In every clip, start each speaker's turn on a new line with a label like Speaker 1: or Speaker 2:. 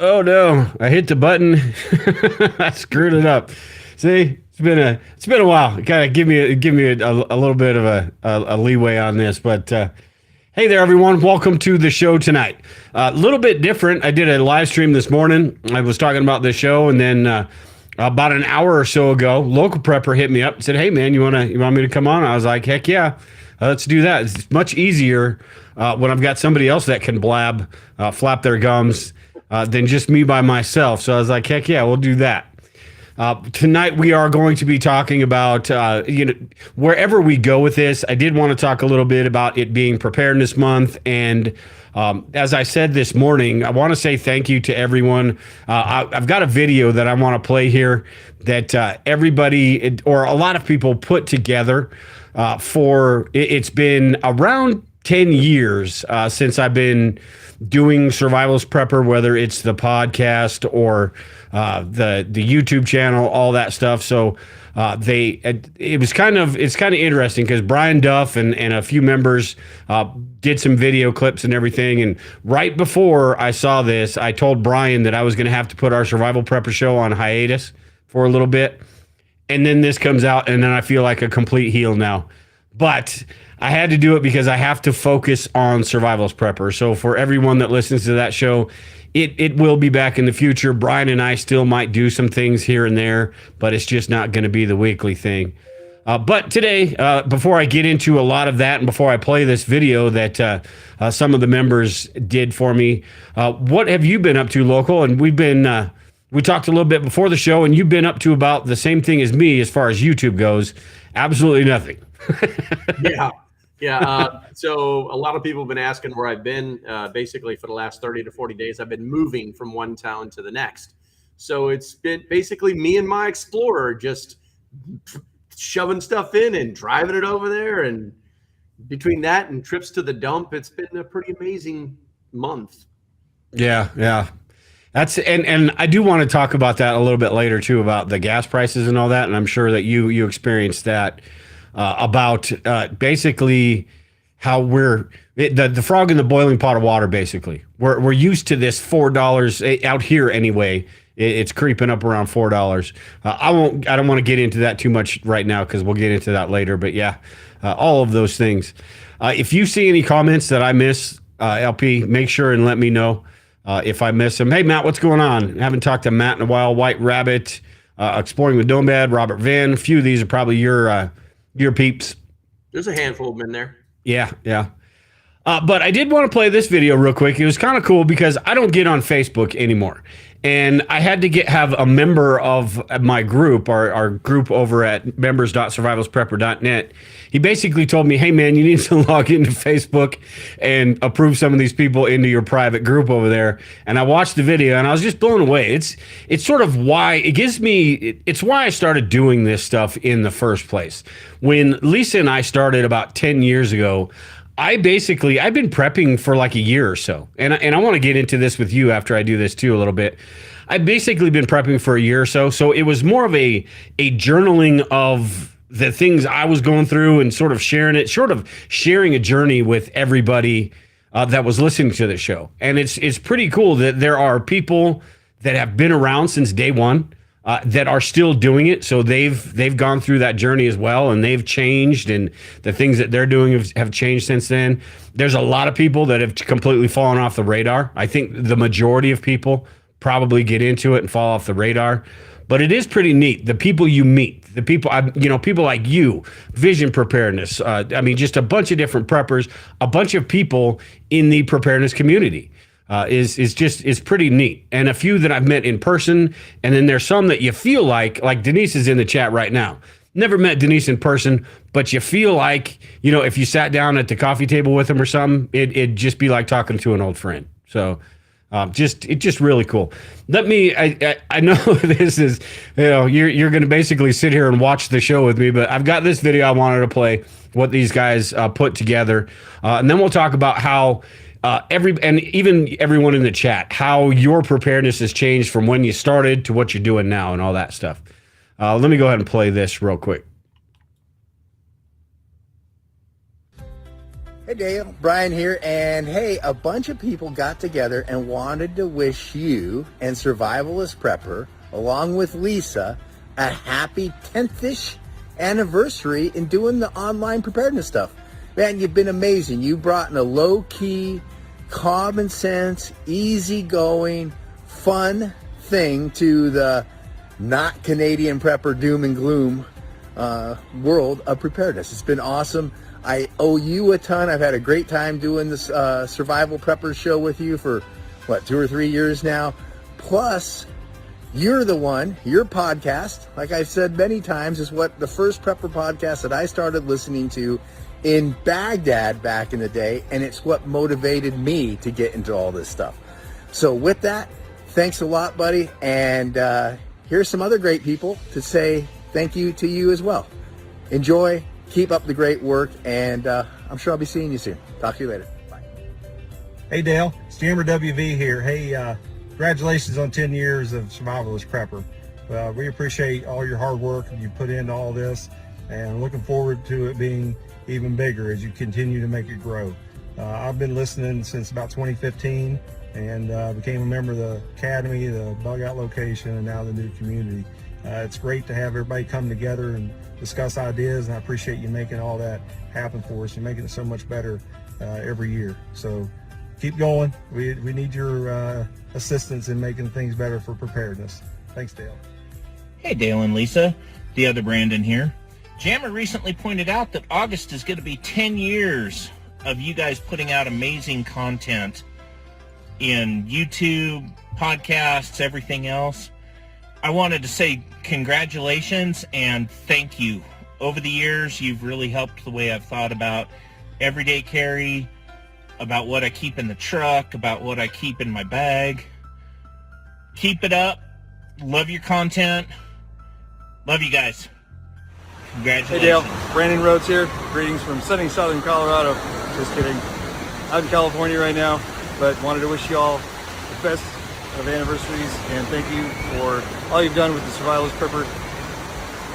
Speaker 1: Oh no, I hit the button. I screwed it up. See, it's been a while. Kind of give me a little bit of a leeway on this, but hey there, everyone. Welcome to the show tonight. A little bit different. I did a live stream this morning. I was talking about this show, and then about an hour or so ago, local prepper hit me up and said, "Hey man, you want me to come on?" I was like, "Heck yeah, let's do that." It's much easier when I've got somebody else that can flap their gums than just me by myself. So I was like, "Heck yeah, we'll do that." Tonight we are going to be talking about wherever we go with this. I did want to talk a little bit about it being Preparedness Month, and as I said this morning, I want to say thank you to everyone. I've got a video that I want to play here that everybody or a lot of people put together it's been around 10 years since I've been doing Survivalist Prepper, whether it's the podcast or the YouTube channel, all that stuff. So it's kind of interesting because Brian Duff and a few members did some video clips and everything. And right before I saw this, I told Brian that I was going to have to put our Survival Prepper show on hiatus for a little bit. And then this comes out, and then I feel like a complete heel now. But I had to do it because I have to focus on Survivalist Prepper. So for everyone that listens to that show, it will be back in the future. Brian and I still might do some things here and there, but it's just not going to be the weekly thing. But today, before I get into a lot of that and before I play this video that some of the members did for me, what have you been up to, local? And we talked a little bit before the show, and you've been up to about the same thing as me as far as YouTube goes. Absolutely nothing.
Speaker 2: Yeah. So a lot of people have been asking where I've been. Basically, for the last 30 to 40 days, I've been moving from one town to the next. So it's been basically me and my Explorer just shoving stuff in and driving it over there. And between that and trips to the dump, it's been a pretty amazing month.
Speaker 1: Yeah. That's and I do want to talk about that a little bit later too, about the gas prices and all that. And I'm sure that you experienced that. About basically how the frog in the boiling pot of water. Basically, we're used to this $4 out here anyway. It's creeping up around $4. I don't want to get into that too much right now because we'll get into that later. But yeah, all of those things. If you see any comments that I miss, LP, make sure and let me know if I miss them. Hey Matt, what's going on? I haven't talked to Matt in a while. White Rabbit, Exploring with Nomad, Robert Van. A few of these are probably your peeps.
Speaker 2: There's a handful of them in there.
Speaker 1: Yeah. But I did want to play this video real quick. It was kind of cool because I don't get on Facebook anymore. And I had to have a member of my group, our group over at members.survivalistprepper.net. He basically told me, hey, man, you need to log into Facebook and approve some of these people into your private group over there. And I watched the video and I was just blown away. It's sort of why it's why I started doing this stuff in the first place. When Lisa and I started about 10 years ago, I've been prepping for like a year or so. And I want to get into this with you after I do this too a little bit. I've basically been prepping for a year or so. So it was more of a journaling of the things I was going through and sort of sharing a journey with everybody that was listening to the show. And it's pretty cool that there are people that have been around since day one. That are still doing it, so they've gone through that journey as well, and they've changed, and the things that they're doing have changed since then. There's a lot of people that have completely fallen off the radar. I think the majority of people probably get into it and fall off the radar, but it is pretty neat. The people you meet, the people people like you, Vision Preparedness. Just a bunch of different preppers, a bunch of people in the preparedness community. Is pretty neat. And a few that I've met in person, and then there's some that you feel like Denise is in the chat right now. Never met Denise in person, but you feel like, if you sat down at the coffee table with him or something, it'd just be like talking to an old friend. So it's just really cool. I know this is, you're going to basically sit here and watch the show with me, but I've got this video I wanted to play, what these guys put together. And then we'll talk about how even everyone in the chat, how your preparedness has changed from when you started to what you're doing now and all that stuff. Let me go ahead and play this real quick.
Speaker 3: Hey Dale, Brian here, and hey, a bunch of people got together and wanted to wish you and Survivalist Prepper, along with Lisa, a happy 10th-ish anniversary in doing the online preparedness stuff. Man, you've been amazing. You brought in a low-key, common sense, easygoing, fun thing to the not Canadian prepper doom and gloom world of preparedness. It's been awesome. I owe you a ton. I've had a great time doing this Survival Prepper show with you for, 2 or 3 years now. Plus, you're the one, your podcast, like I've said many times, is what the first prepper podcast that I started listening to in Baghdad back in the day, and it's what motivated me to get into all this stuff. So with that, thanks a lot, buddy, and here's some other great people to say thank you to you as well. Enjoy. Keep up the great work, and I'm sure I'll be seeing you soon. Talk to you later. Bye.
Speaker 4: Hey Dale, it's Jammer WV here. Hey, congratulations on 10 years of Survivalist Prepper. We appreciate all your hard work you put into all this, and looking forward to it being even bigger as you continue to make it grow. I've been listening since about 2015 and became a member of the Academy, the Bug Out location, and now the new community. It's great to have everybody come together and discuss ideas, and I appreciate you making all that happen for us. You're making it so much better every year. So keep going. We need your assistance in making things better for preparedness. Thanks, Dale.
Speaker 5: Hey, Dale and Lisa. The other Brandon here. Jammer recently pointed out that August is going to be 10 years of you guys putting out amazing content in YouTube, podcasts, everything else. I wanted to say congratulations and thank you. Over the years, you've really helped the way I've thought about everyday carry, about what I keep in the truck, about what I keep in my bag. Keep it up. Love your content. Love you guys. Congratulations.
Speaker 6: Hey Dale, Brandon Rhodes here. Greetings from sunny southern Colorado. Just kidding. I'm in California right now, but wanted to wish you all the best of anniversaries, and thank you for all you've done with the Survivalist Prepper,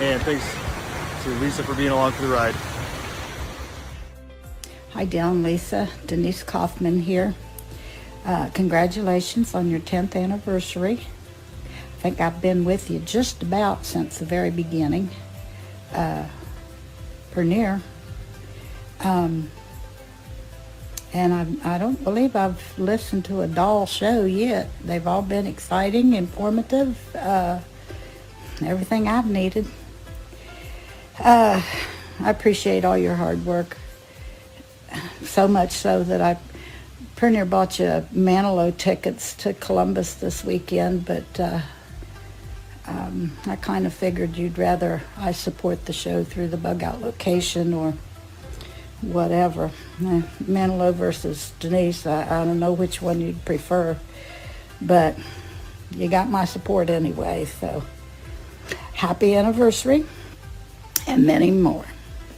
Speaker 6: and thanks to Lisa for being along for the ride.
Speaker 7: Hi Dale and Lisa, Denise Kaufman here. Congratulations on your 10th anniversary. I think I've been with you just about since the very beginning, or near. And I don't believe I've listened to a dull show yet. They've all been exciting, informative, everything I've needed. I appreciate all your hard work. So much so that I pretty near bought you Manilow tickets to Columbus this weekend, but I kind of figured you'd rather I support the show through the Bug Out location or whatever. Manilow versus Denise, I don't know which one you'd prefer, but you got my support anyway, so happy anniversary and many more.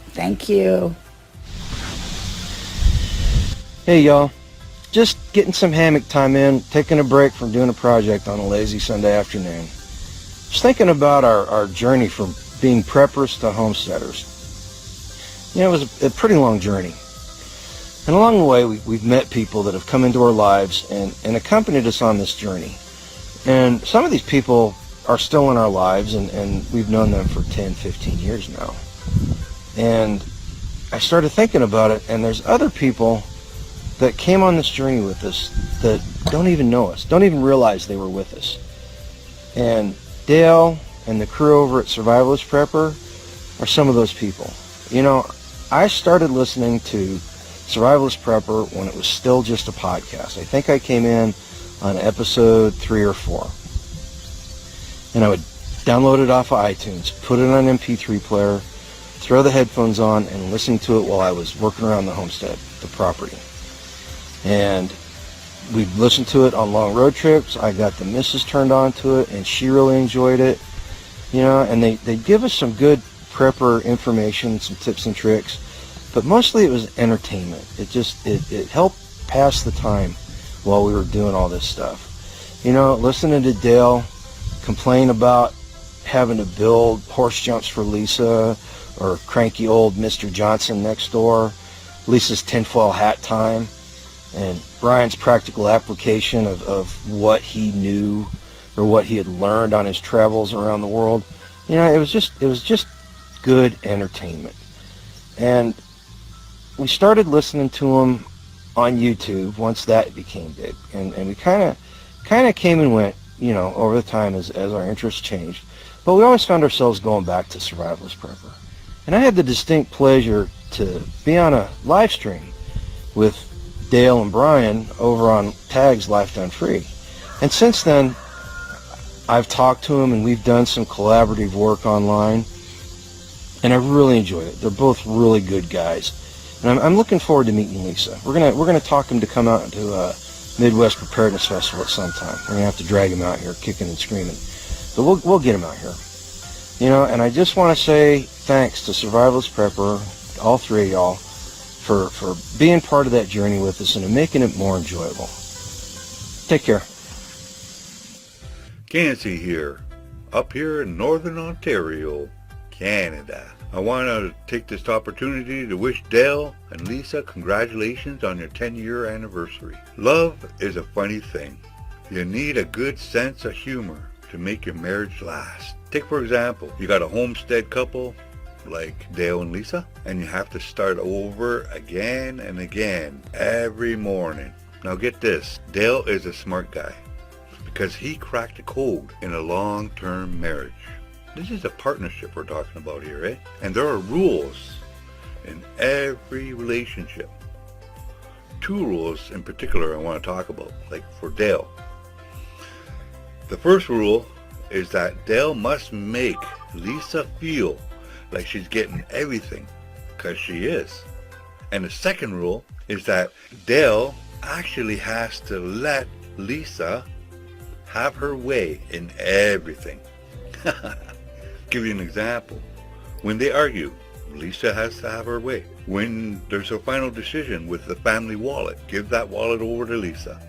Speaker 7: Thank you.
Speaker 8: Hey y'all, just getting some hammock time in, taking a break from doing a project on a lazy Sunday afternoon. Just thinking about our journey from being preppers to homesteaders. You know, it was a pretty long journey. And along the way, we've met people that have come into our lives and accompanied us on this journey. And some of these people are still in our lives, and we've known them for 10, 15 years now. And I started thinking about it, and there's other people that came on this journey with us that don't even know us, don't even realize they were with us. And Dale and the crew over at Survivalist Prepper are some of those people. You know, I started listening to Survivalist Prepper when it was still just a podcast. I think I came in on episode 3 or 4. And I would download it off of iTunes, put it on an MP3 player, throw the headphones on, and listen to it while I was working around the homestead, the property. And we'd listen to it on long road trips. I got the missus turned on to it, and she really enjoyed it. You know, and they give us some good prepper information, some tips and tricks, but mostly it was entertainment. It helped pass the time while we were doing all this stuff. You know, listening to Dale complain about having to build horse jumps for Lisa or cranky old Mr. Johnson next door, Lisa's tinfoil hat time, and Brian's practical application of what he knew or what he had learned on his travels around the world. You know, it was just good entertainment. And we started listening to him on YouTube once that became big, and we kind of came and went, you know, over the time as our interests changed. But we always found ourselves going back to Survivalist Prepper. And I had the distinct pleasure to be on a live stream with Dale and Brian over on Tag's Life Done Free. And since then, I've talked to them and we've done some collaborative work online, and I really enjoyed it. They're both really good guys. And I'm looking forward to meeting Lisa. We're gonna talk him to come out to Midwest Preparedness Festival at some time. We're gonna have to drag him out here kicking and screaming. But we'll get him out here. You know, and I just want to say thanks to Survivalist Prepper, all three of y'all, for being part of that journey with us and making it more enjoyable. Take care.
Speaker 9: Gansey here, up here in Northern Ontario, Canada. I want to take this opportunity to wish Dale and Lisa congratulations on your 10-year anniversary. Love is a funny thing. You need a good sense of humor to make your marriage last. Take for example, you got a homestead couple like Dale and Lisa, and you have to start over again and again every morning. Now get this, Dale is a smart guy because he cracked the code in a long-term marriage. This is a partnership we're talking about here, eh? And there are rules in every relationship. Two rules in particular I want to talk about, like for Dale. The first rule is that Dale must make Lisa feel like she's getting everything, because she is. And the second rule is that Dale actually has to let Lisa have her way in everything. Give you an example. When they argue, Lisa has to have her way. When there's a final decision with the family wallet, give that wallet over to Lisa.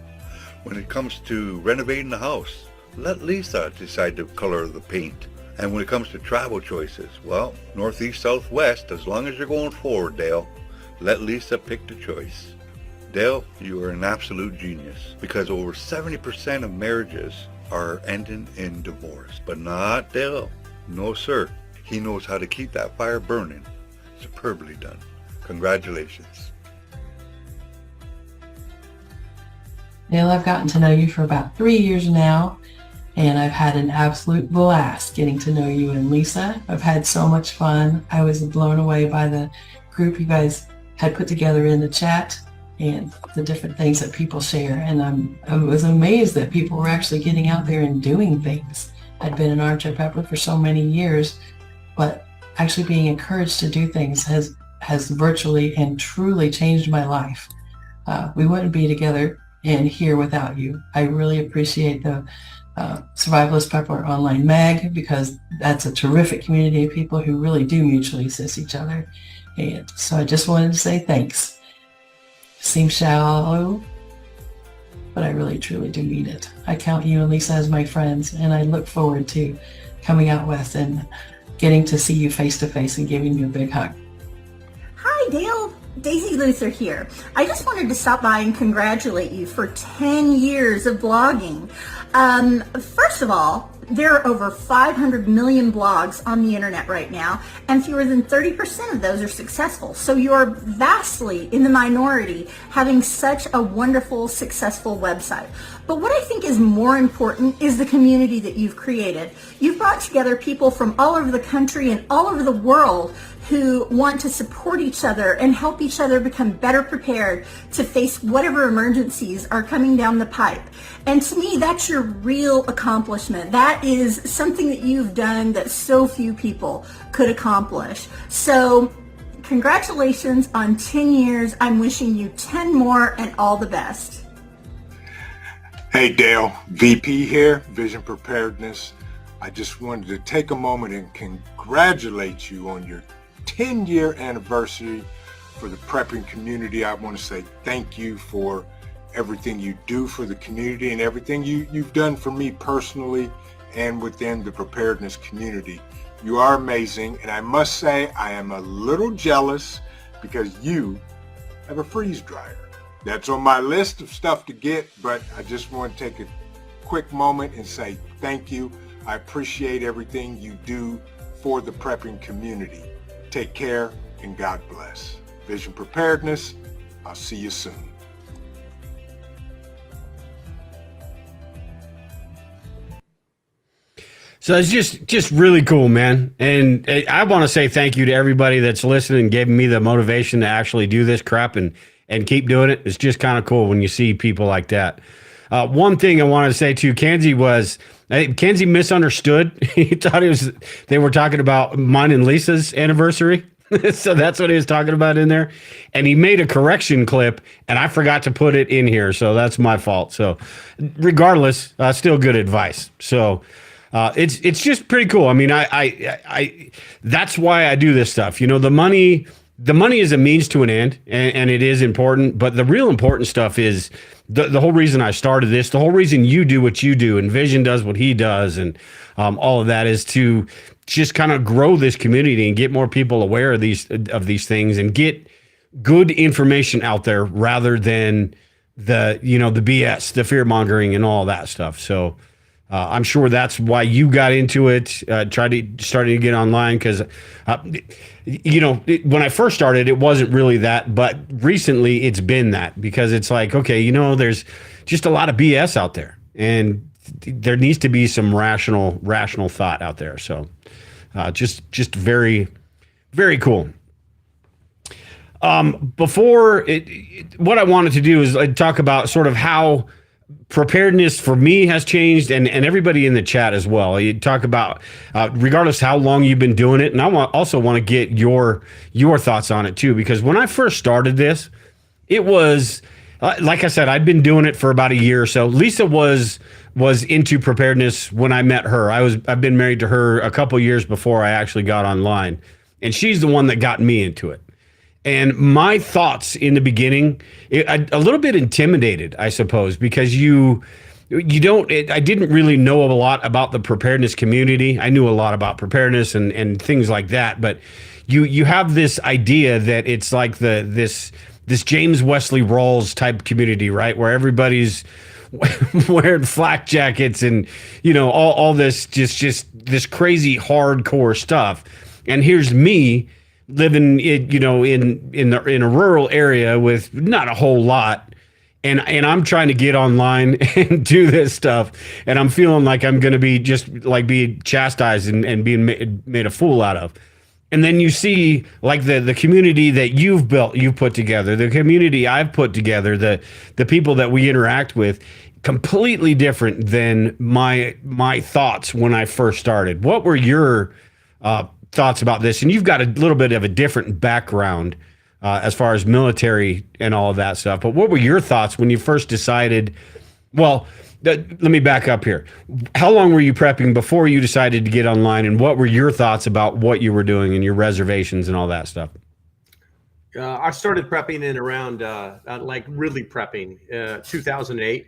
Speaker 9: When it comes to renovating the house, let Lisa decide the color of the paint. And when it comes to travel choices, well, northeast, southwest, as long as you're going forward, Dale, let Lisa pick the choice. Dale, you are an absolute genius, because over 70% of marriages are ending in divorce. But not Dale. No, sir. He knows how to keep that fire burning. Superbly done. Congratulations.
Speaker 10: Dale, I've gotten to know you for about 3 years now, and I've had an absolute blast getting to know you and Lisa. I've had so much fun. I was blown away by the group you guys had put together in the chat and the different things that people share. And I was amazed that people were actually getting out there and doing things. I'd been an armchair prepper for so many years, but actually being encouraged to do things has virtually and truly changed my life. We wouldn't be together and here without you. I really appreciate the Survivalist Prepper Online Mag, because that's a terrific community of people who really do mutually assist each other. And so I just wanted to say thanks. Seems shallow, but I really truly do mean it. I count you and Lisa as my friends, and I look forward to coming out west and getting to see you face to face and giving you a big hug.
Speaker 11: Hi, Dale. Daisy Luther here. I just wanted to stop by and congratulate you for 10 years of blogging. First of all, there are over 500 million blogs on the internet right now, and fewer than 30% of those are successful. So you're vastly in the minority having such a wonderful, successful website. But what I think is more important is the community that you've created. You've brought together people from all over the country and all over the world who want to support each other and help each other become better prepared to face whatever emergencies are coming down the pipe. And to me, that's your real accomplishment. That is something that you've done that so few people could accomplish. So congratulations on 10 years. I'm wishing you 10 more and all the best.
Speaker 12: Hey Dale, VP here, Vision Preparedness. I just wanted to take a moment and congratulate you on your 10-year anniversary for the prepping community. I want to say thank you for everything you do for the community and everything you've done for me personally and within the preparedness community. You are amazing, and I must say I am a little jealous because you have a freeze dryer. That's on my list of stuff to get, but I just want to take a quick moment and say thank you. I appreciate everything you do for the prepping community. Take care and God bless. Vision Preparedness, I'll see you soon.
Speaker 1: So it's just really cool, man. And I want to say thank you to everybody that's listening and giving me the motivation to actually do this crap and keep doing it. It's just kind of cool when you see people like that. One thing I wanted to say to Kenzie was, Kenzie misunderstood. He thought they were talking about mine and Lisa's anniversary. So that's what he was talking about in there. And he made a correction clip, and I forgot to put it in here. So that's my fault. So regardless, still good advice. So it's just pretty cool. I mean, I that's why I do this stuff. You know, the money is a means to an end, and it is important. But the real important stuff is the whole reason I started this, the whole reason you do what you do, and Vision does what he does, and all of that is to just kind of grow this community and get more people aware of these things and get good information out there rather than the BS, the fear mongering, and all that stuff. So. I'm sure that's why you got into it, starting to get online, because, when I first started, it wasn't really that, but recently it's been that, because it's like, okay, there's just a lot of BS out there, and there needs to be some rational thought out there. So just very, very cool. What I wanted to do is talk about sort of how preparedness for me has changed, and everybody in the chat as well. You talk about regardless how long you've been doing it, and I also want to get your thoughts on it too, because when I first started this, it was like I said, I'd been doing it for about a year or so. Lisa was into preparedness when I met her. I've been married to her a couple years before I actually got online, and she's the one that got me into it. And my thoughts in the beginning, a little bit intimidated, I suppose, because I didn't really know a lot about the preparedness community. I knew a lot about preparedness and things like that, but you have this idea that it's like this James Wesley Rawls type community, right? Where everybody's wearing flak jackets and, all this just this crazy hardcore stuff. And here's me living, in a rural area with not a whole lot, and I'm trying to get online and do this stuff, and I'm feeling like I'm going to be just like being chastised and being made a fool out of. And then you see like the community that you've put together, the community I've put together, the people that we interact with, completely different than my thoughts when I first started. What were your thoughts about this? And you've got a little bit of a different background as far as military and all of that stuff. But what were your thoughts when you first decided? Well, let me back up here. How long were you prepping before you decided to get online, and what were your thoughts about what you were doing and your reservations and all that stuff?
Speaker 2: I started prepping in around like really prepping 2008.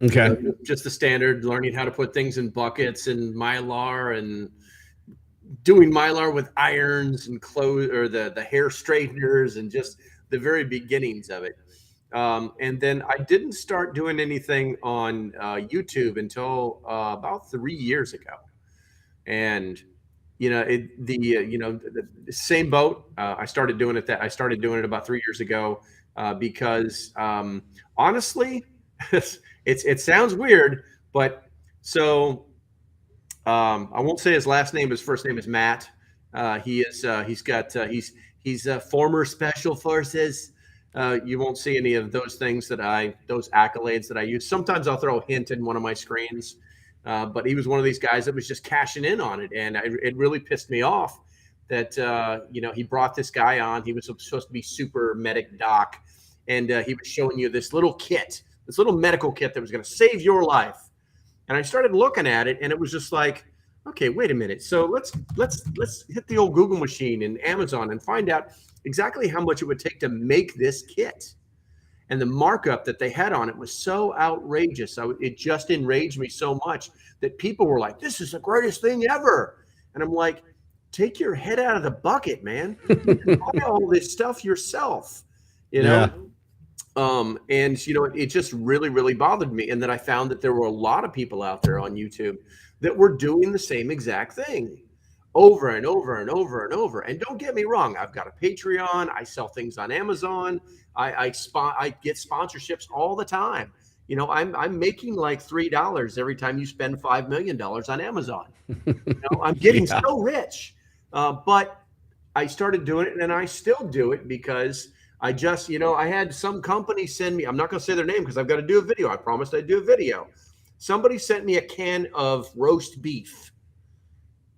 Speaker 1: Okay.
Speaker 2: Just the standard, learning how to put things in buckets and Mylar, and doing Mylar with irons and clothes, or the hair straighteners, and just the very beginnings of it. And then I didn't start doing anything on YouTube until about 3 years ago. And the same boat. I started doing it about 3 years ago because honestly, it sounds weird, but so. I won't say his last name. His first name is Matt. He's former Special Forces. You won't see any of those things those accolades that I use. Sometimes I'll throw a hint in one of my screens, but he was one of these guys that was just cashing in on it, and it really pissed me off that he brought this guy on. He was supposed to be super medic doc, and he was showing you this little kit, this little medical kit that was going to save your life. And I started looking at it, and it was just like, okay, wait a minute. So let's hit the old Google machine and Amazon and find out exactly how much it would take to make this kit. And the markup that they had on it was so outrageous. It just enraged me so much that people were like, "This is the greatest thing ever." And I'm like, take your head out of the bucket, man. You can buy all this stuff yourself. you know? And you know, it just really, really bothered me. And then I found that there were a lot of people out there on YouTube that were doing the same exact thing over and over and over and over. And don't get me wrong, I've got a Patreon, I sell things on Amazon, I get sponsorships all the time. You know, I'm making like $3 every time you spend $5 million on Amazon. You know, I'm getting so rich. But I started doing it, and I still do it because I just, you know, I had some company send me, I'm not going to say their name because I've got to do a video. I promised I'd do a video. Somebody sent me a can of roast beef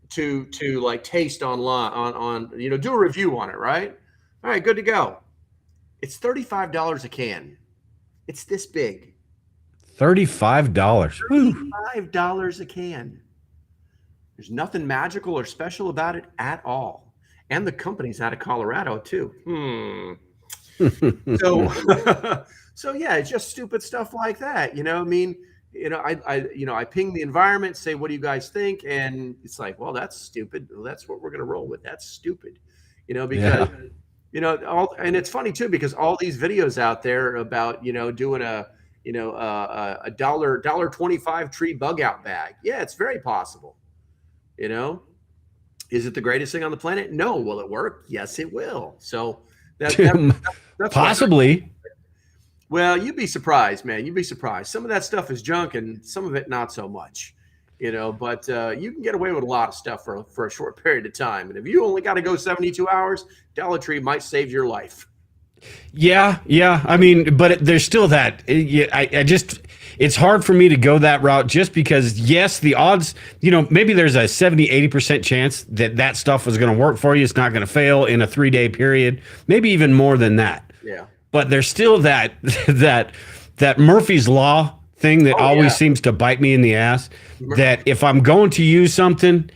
Speaker 2: to like taste online on, you know, do a review on it, right? All right, good to go. It's $35 a can. It's this big.
Speaker 1: $35.
Speaker 2: $35 a can. There's nothing magical or special about it at all. And the company's out of Colorado too. So yeah, it's just stupid stuff like that. You know, I mean, you know, I ping the environment, say, what do you guys think? And it's like, well, that's stupid. Well, that's what we're going to roll with. That's stupid. You know, because, you know, and it's funny too, because all these videos out there about, you know, doing a $1.25 tree bug out bag. Yeah, it's very possible. You know, is it the greatest thing on the planet? No. Will it work? Yes, it will. So that's
Speaker 1: possibly.
Speaker 2: Well, you'd be surprised, man. You'd be surprised. Some of that stuff is junk, and some of it not so much. You know, but you can get away with a lot of stuff for a short period of time. And if you only got to go 72 hours, Dollar Tree might save your life.
Speaker 1: Yeah. I mean, but there's still that. It's hard for me to go that route just because, yes, the odds, you know, maybe there's a 70-80% chance that stuff was going to work for you. It's not going to fail in a 3-day period, maybe even more than that.
Speaker 2: Yeah.
Speaker 1: But there's still that Murphy's Law thing that always seems to bite me in the ass, that if I'm going to use something,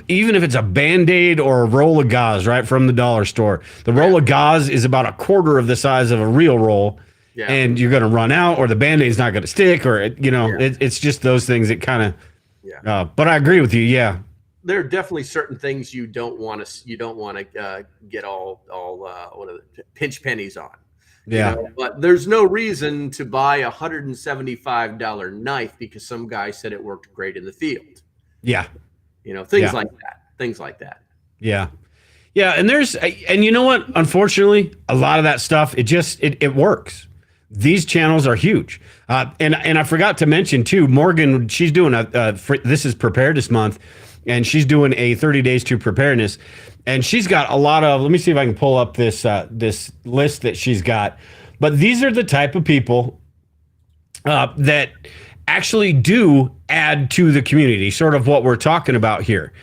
Speaker 1: even if it's a Band-Aid or a roll of gauze, right, from the dollar store, the roll of gauze is about a quarter of the size of a real roll. Yeah. And you're going to run out, or the Band-Aid's not going to stick, or, you know, it's just those things that kind of, but I agree with you. Yeah.
Speaker 2: There are definitely certain things you don't want to get all what are the pinch pennies on.
Speaker 1: Yeah.
Speaker 2: You know? But there's no reason to buy a $175 knife because some guy said it worked great in the field.
Speaker 1: Yeah.
Speaker 2: You know, things like that. Yeah.
Speaker 1: Yeah. And you know what? Unfortunately, a lot of that stuff, it works. These channels are huge. And I forgot to mention too, Morgan, she's doing this is Preparedness Month, and she's doing a 30 days to preparedness. And she's got a lot of, let me see if I can pull up this list that she's got. But these are the type of people that actually do add to the community, sort of what we're talking about here.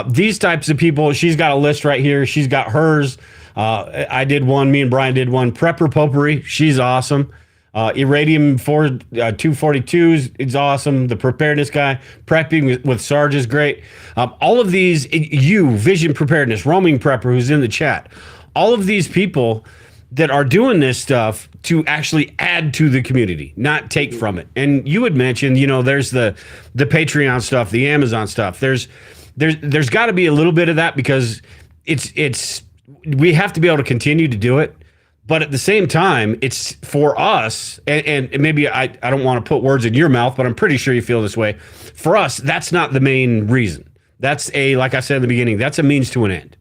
Speaker 1: These types of people, she's got a list right here. She's got hers. I did one, me and Brian did one. Prepper Potpourri, she's awesome. Irradium 242s is awesome. The Preparedness guy, Prepping with Sarge is great. All of these, Vision Preparedness, Roaming Prepper, who's in the chat, all of these people that are doing this stuff to actually add to the community, not take from it. And you had mentioned, you know, there's the Patreon stuff, the Amazon stuff. There's got to be a little bit of that because we have to be able to continue to do it. But at the same time, it's for us, and maybe I don't want to put words in your mouth, but I'm pretty sure you feel this way. For us, that's not the main reason. That's like I said in the beginning, that's a means to an end.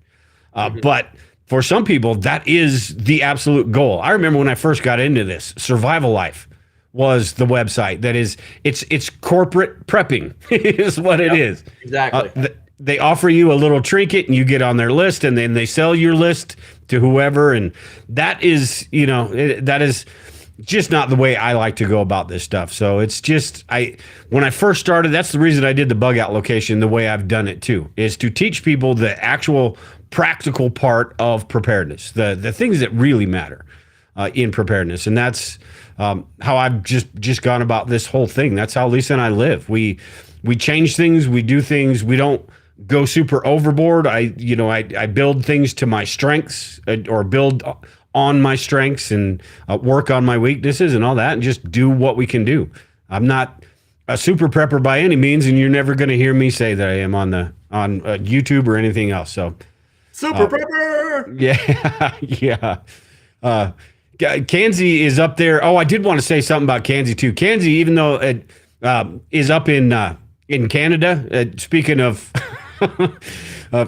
Speaker 1: But for some people, that is the absolute goal. I remember when I first got into this, Survival Life was the website. That is, it's corporate prepping is what it is.
Speaker 2: Exactly.
Speaker 1: They offer you a little trinket and you get on their list, and then they sell your list to whoever. And that is, you know, that is just not the way I like to go about this stuff. So it's just, when I first started, that's the reason I did the bug out location the way I've done it too, is to teach people the actual practical part of preparedness, the things that really matter in preparedness. And that's how I've just gone about this whole thing. That's how Lisa and I live. We change things, we do things, we don't go super overboard. I build things to my strengths, or build on my strengths, and work on my weaknesses and all that, and just do what we can do. I'm not a super prepper by any means, and you're never going to hear me say that I am on YouTube or anything else. So
Speaker 2: super prepper.
Speaker 1: Yeah. Kanzi is up there. Oh, I did want to say something about Kanzi too. Kanzi, even though it is up in Canada. Speaking of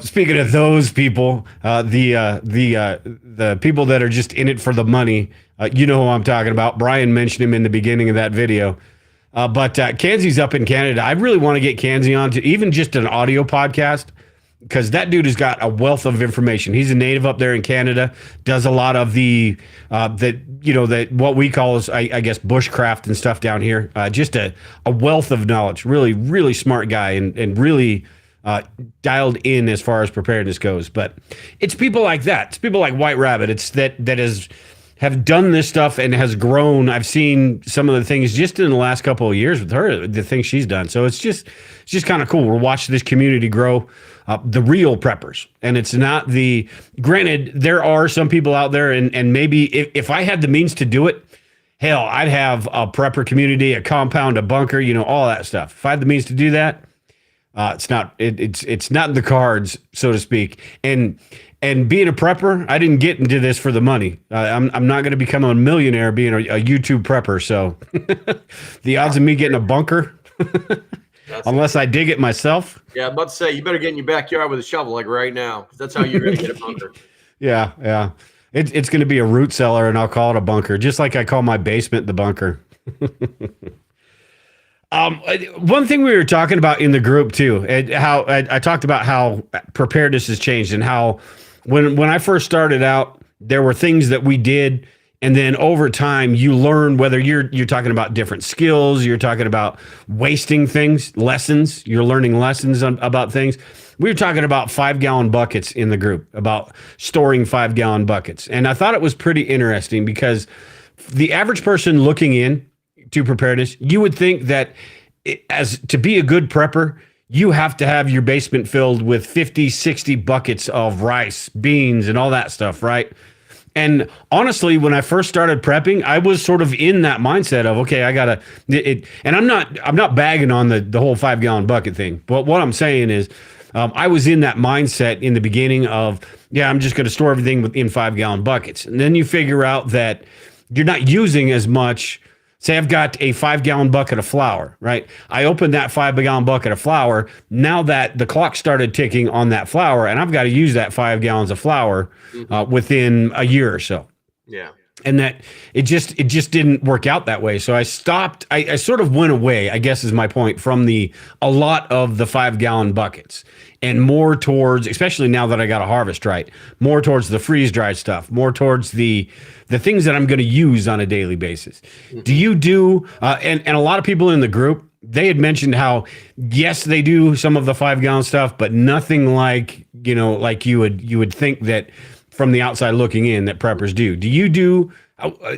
Speaker 1: speaking of those people, the people that are just in it for the money. You know who I'm talking about. Brian mentioned him in the beginning of that video. But Kanzi's up in Canada. I really want to get Kanzi on to even just an audio podcast, because that dude has got a wealth of information. He's a native up there in Canada, does a lot of the what we call is, I guess, bushcraft and stuff down here. Just a wealth of knowledge. Really, really smart guy, and really dialed in as far as preparedness goes. But it's people like that. It's people like White Rabbit. It's that have done this stuff and has grown. I've seen some of the things just in the last couple of years with her, the things she's done. So it's just kind of cool. We're watching this community grow. The real preppers. And it's not granted, there are some people out there, and maybe if I had the means to do it, hell, I'd have a prepper community, a compound, a bunker, all that stuff. If I had the means to do that, it's not in the cards, so to speak. And being a prepper, I didn't get into this for the money. I'm not going to become a millionaire being a YouTube prepper. So the odds of me getting a bunker, unless I dig it myself.
Speaker 2: Yeah, I'm about to say, you better get in your backyard with a shovel like right now, because that's how you're going to get a bunker.
Speaker 1: Yeah. It's going to be a root cellar, and I'll call it a bunker, just like I call my basement the bunker. One thing we were talking about in the group too, and how I talked about how preparedness has changed, and how when I first started out, there were things that we did, and then over time you learn, whether you're talking about different skills, you're talking about wasting things, lessons, you're learning lessons about things. We were talking about 5-gallon buckets in the group, about storing 5-gallon buckets. And I thought it was pretty interesting, because the average person looking in to preparedness, you would think that as to be a good prepper, you have to have your basement filled with 50, 60 buckets of rice, beans, and all that stuff, right? And honestly, when I first started prepping, I was sort of in that mindset of, okay, I gotta it. And I'm not bagging on the whole 5-gallon bucket thing. But what I'm saying is, I was in that mindset in the beginning of, I'm just going to store everything in 5-gallon buckets. And then you figure out that you're not using as much. Say I've got a 5-gallon bucket of flour, right? I opened that 5-gallon bucket of flour. Now that the clock started ticking on that flour, and I've got to use that 5 gallons of flour within a year or so.
Speaker 2: Yeah.
Speaker 1: And that it just didn't work out that way. So I stopped. I sort of went away, I guess is my point, from a lot of the 5-gallon buckets, and more towards, especially now that I got a harvest right, more towards the freeze dried stuff, more towards the things that I'm going to use on a daily basis. Do you do? And a lot of people in the group, they had mentioned how yes, they do some of the 5-gallon stuff, but nothing like like you would think that from the outside looking in that preppers do. Do you do?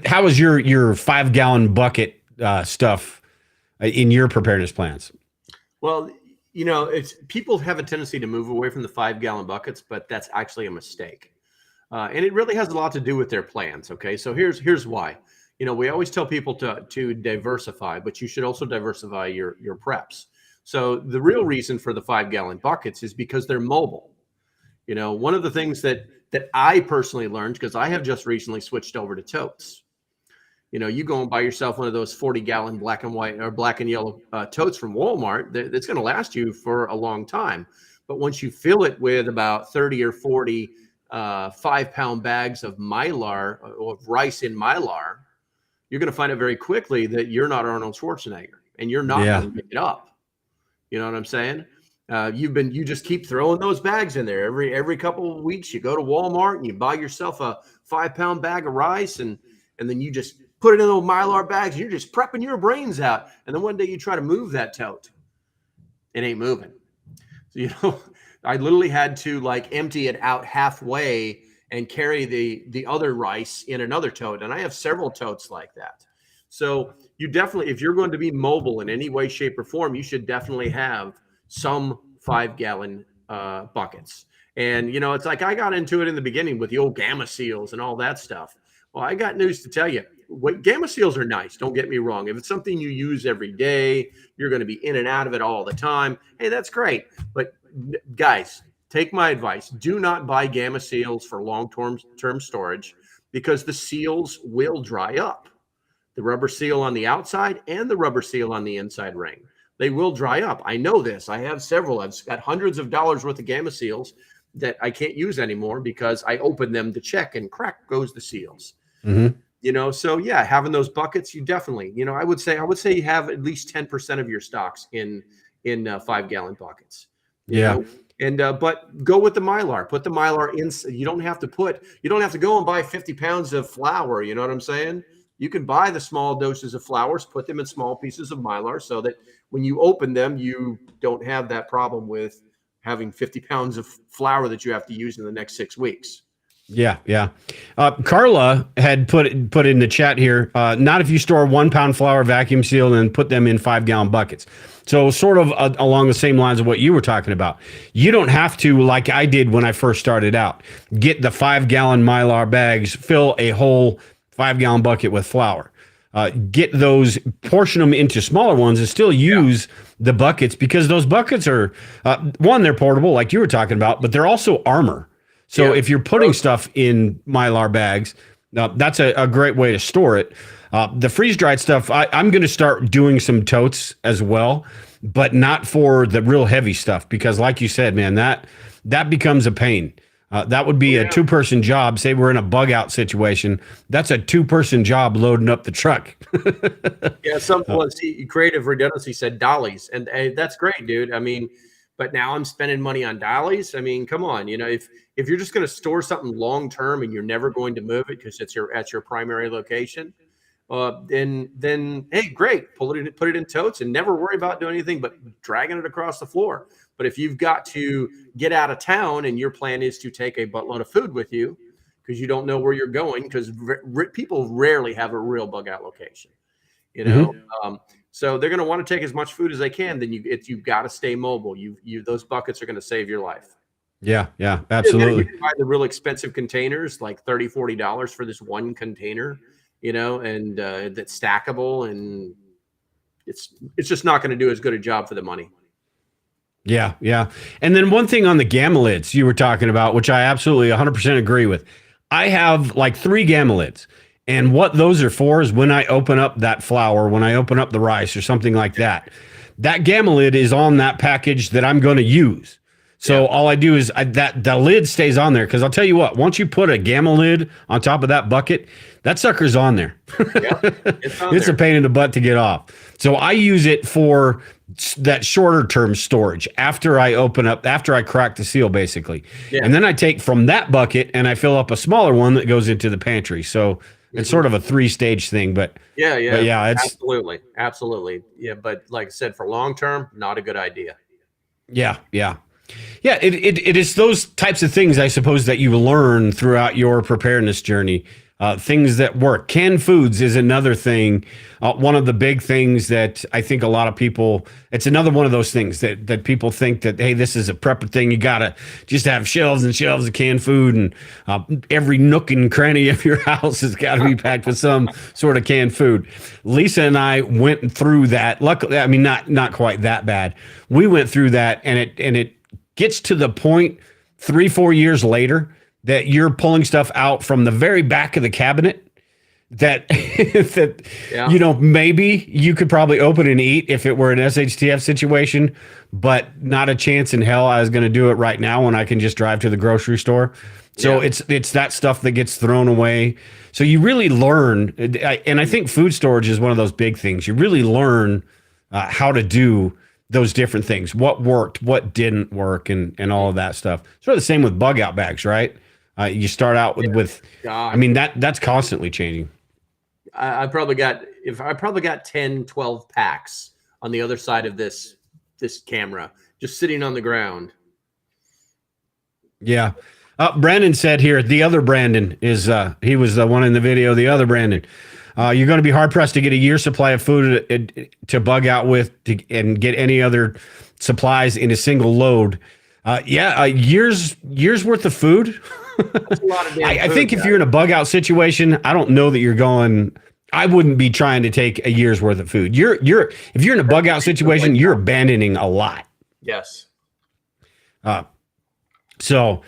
Speaker 1: How is your 5-gallon bucket stuff in your preparedness plans?
Speaker 2: Well, it's people have a tendency to move away from the 5-gallon buckets, but that's actually a mistake. And it really has a lot to do with their plans. Okay. So here's why. We always tell people to diversify, but you should also diversify your preps. So the real reason for the 5-gallon buckets is because they're mobile. One of the things that I personally learned, because I have just recently switched over to totes. You go and buy yourself one of those 40-gallon black and white or black and yellow totes from Walmart. That's going to last you for a long time. But once you fill it with about 30 or 40 5-pound bags of mylar, or of rice in mylar, you're going to find out very quickly that you're not Arnold Schwarzenegger, and you're not going to pick it up. You know what I'm saying? You just keep throwing those bags in there every couple of weeks. You go to Walmart and you buy yourself a 5-pound bag of rice, and then you just put it in those mylar bags. And you're just prepping your brains out. And then one day you try to move that tote, it ain't moving. So I literally had to empty it out halfway and carry the other rice in another tote. And I have several totes like that. So you definitely, if you're going to be mobile in any way, shape, or form, you should definitely have some 5-gallon buckets. And, it's like I got into it in the beginning with the old Gamma Seals and all that stuff. Well, I got news to tell you. Gamma Seals are nice. Don't get me wrong. If it's something you use every day, you're going to be in and out of it all the time. Hey, that's great. But guys, take my advice. Do not buy Gamma Seals for long-term storage. because the seals will dry up. The rubber seal on the outside and the rubber seal on the inside ring. They will dry up. I know this. I have several. I've got hundreds of dollars worth of Gamma seals that I can't use anymore because I opened them to check and crack goes the seals. So yeah, having those buckets, you definitely, I would say you have at least 10% of your stocks in 5-gallon buckets. But go with the Mylar. Put the Mylar in. You don't have to go and buy 50 pounds of flour. You know what I'm saying? You can buy the small doses of flours, put them in small pieces of Mylar so that when you open them, you don't have that problem with having 50 pounds of flour that you have to use in the next 6 weeks.
Speaker 1: Yeah. Carla had put in the chat here, not if you store 1 pound flour vacuum sealed and put them in 5-gallon buckets. So sort of along the same lines of what you were talking about. You don't have to, like I did when I first started out, get the 5-gallon Mylar bags, fill a whole 5-gallon bucket with flour. Get those, portion them into smaller ones and still use the buckets, because those buckets are, one, they're portable like you were talking about, but they're also armor. So if you're putting stuff in Mylar bags, that's a great way to store it. The freeze-dried stuff, I'm going to start doing some totes as well, but not for the real heavy stuff, because like you said, man, that becomes a pain. That would be a 2-person job. Say we're in a bug out situation. That's a 2-person job loading up the truck.
Speaker 2: Creative Redundancy said dollies, and that's great, dude. I mean, but now I'm spending money on dollies. I mean, come on, if you're just going to store something long term and you're never going to move it because it's at your primary location, then hey, great, put it in totes and never worry about doing anything but dragging it across the floor. But if you've got to get out of town and your plan is to take a buttload of food with you because you don't know where you're going, because people rarely have a real bug out location, so they're going to want to take as much food as they can. Then you've got to stay mobile. Those buckets are going to save your life.
Speaker 1: Yeah, absolutely.
Speaker 2: You can buy the real expensive containers, like $30, $40 for this one container, and that's stackable, and it's just not going to do as good a job for the money.
Speaker 1: Yeah. And then one thing on the Gamma lids you were talking about, which I absolutely 100% agree with. I have like 3 Gamma lids. And what those are for is when I open up that flour, when I open up the rice or something like that, that Gamma lid is on that package that I'm going to use. So all I do is that the lid stays on there. Because I'll tell you what, once you put a Gamma lid on top of that bucket, that sucker's on there. It's a pain in the butt to get off. So I use it for that shorter term storage after I crack the seal, basically. And then I take from that bucket and I fill up a smaller one that goes into the pantry. So it's sort of a 3-stage thing, but it's
Speaker 2: absolutely. Yeah. But like I said, for long term, not a good idea.
Speaker 1: Yeah. It is those types of things, I suppose, that you learn throughout your preparedness journey. Things that work. Canned foods is another thing. One of the big things that I think a lot of people, it's another one of those things that people think that, hey, this is a prepper thing. You got to just have shelves and shelves of canned food, and every nook and cranny of your house has got to be packed with some sort of canned food. Lisa and I went through that. Luckily, I mean, not quite that bad. We went through that, and it gets to the point 3-4 years later that you're pulling stuff out from the very back of the cabinet that maybe you could probably open and eat if it were an SHTF situation, but not a chance in hell I was going to do it right now when I can just drive to the grocery store. So it's that stuff that gets thrown away. So you really learn, and I think food storage is one of those big things. You really learn how to do those different things, what worked, what didn't work, and all of that stuff. Sort of the same with bug out bags, right? You start out with I mean, that's constantly changing.
Speaker 2: I probably got 10, 12 packs on the other side of this camera, just sitting on the ground.
Speaker 1: Yeah. Brandon said here, the other Brandon is, he was the one in the video, the other Brandon. You're going to be hard pressed to get a year's supply of food to bug out with and get any other supplies in a single load. Years worth of food.
Speaker 2: That's a lot of damn
Speaker 1: I think if you're in a bug out situation, I don't know that you're going. I wouldn't be trying to take a year's worth of food. If you're in a bug out situation, you're abandoning a lot.
Speaker 2: Yes.
Speaker 1: So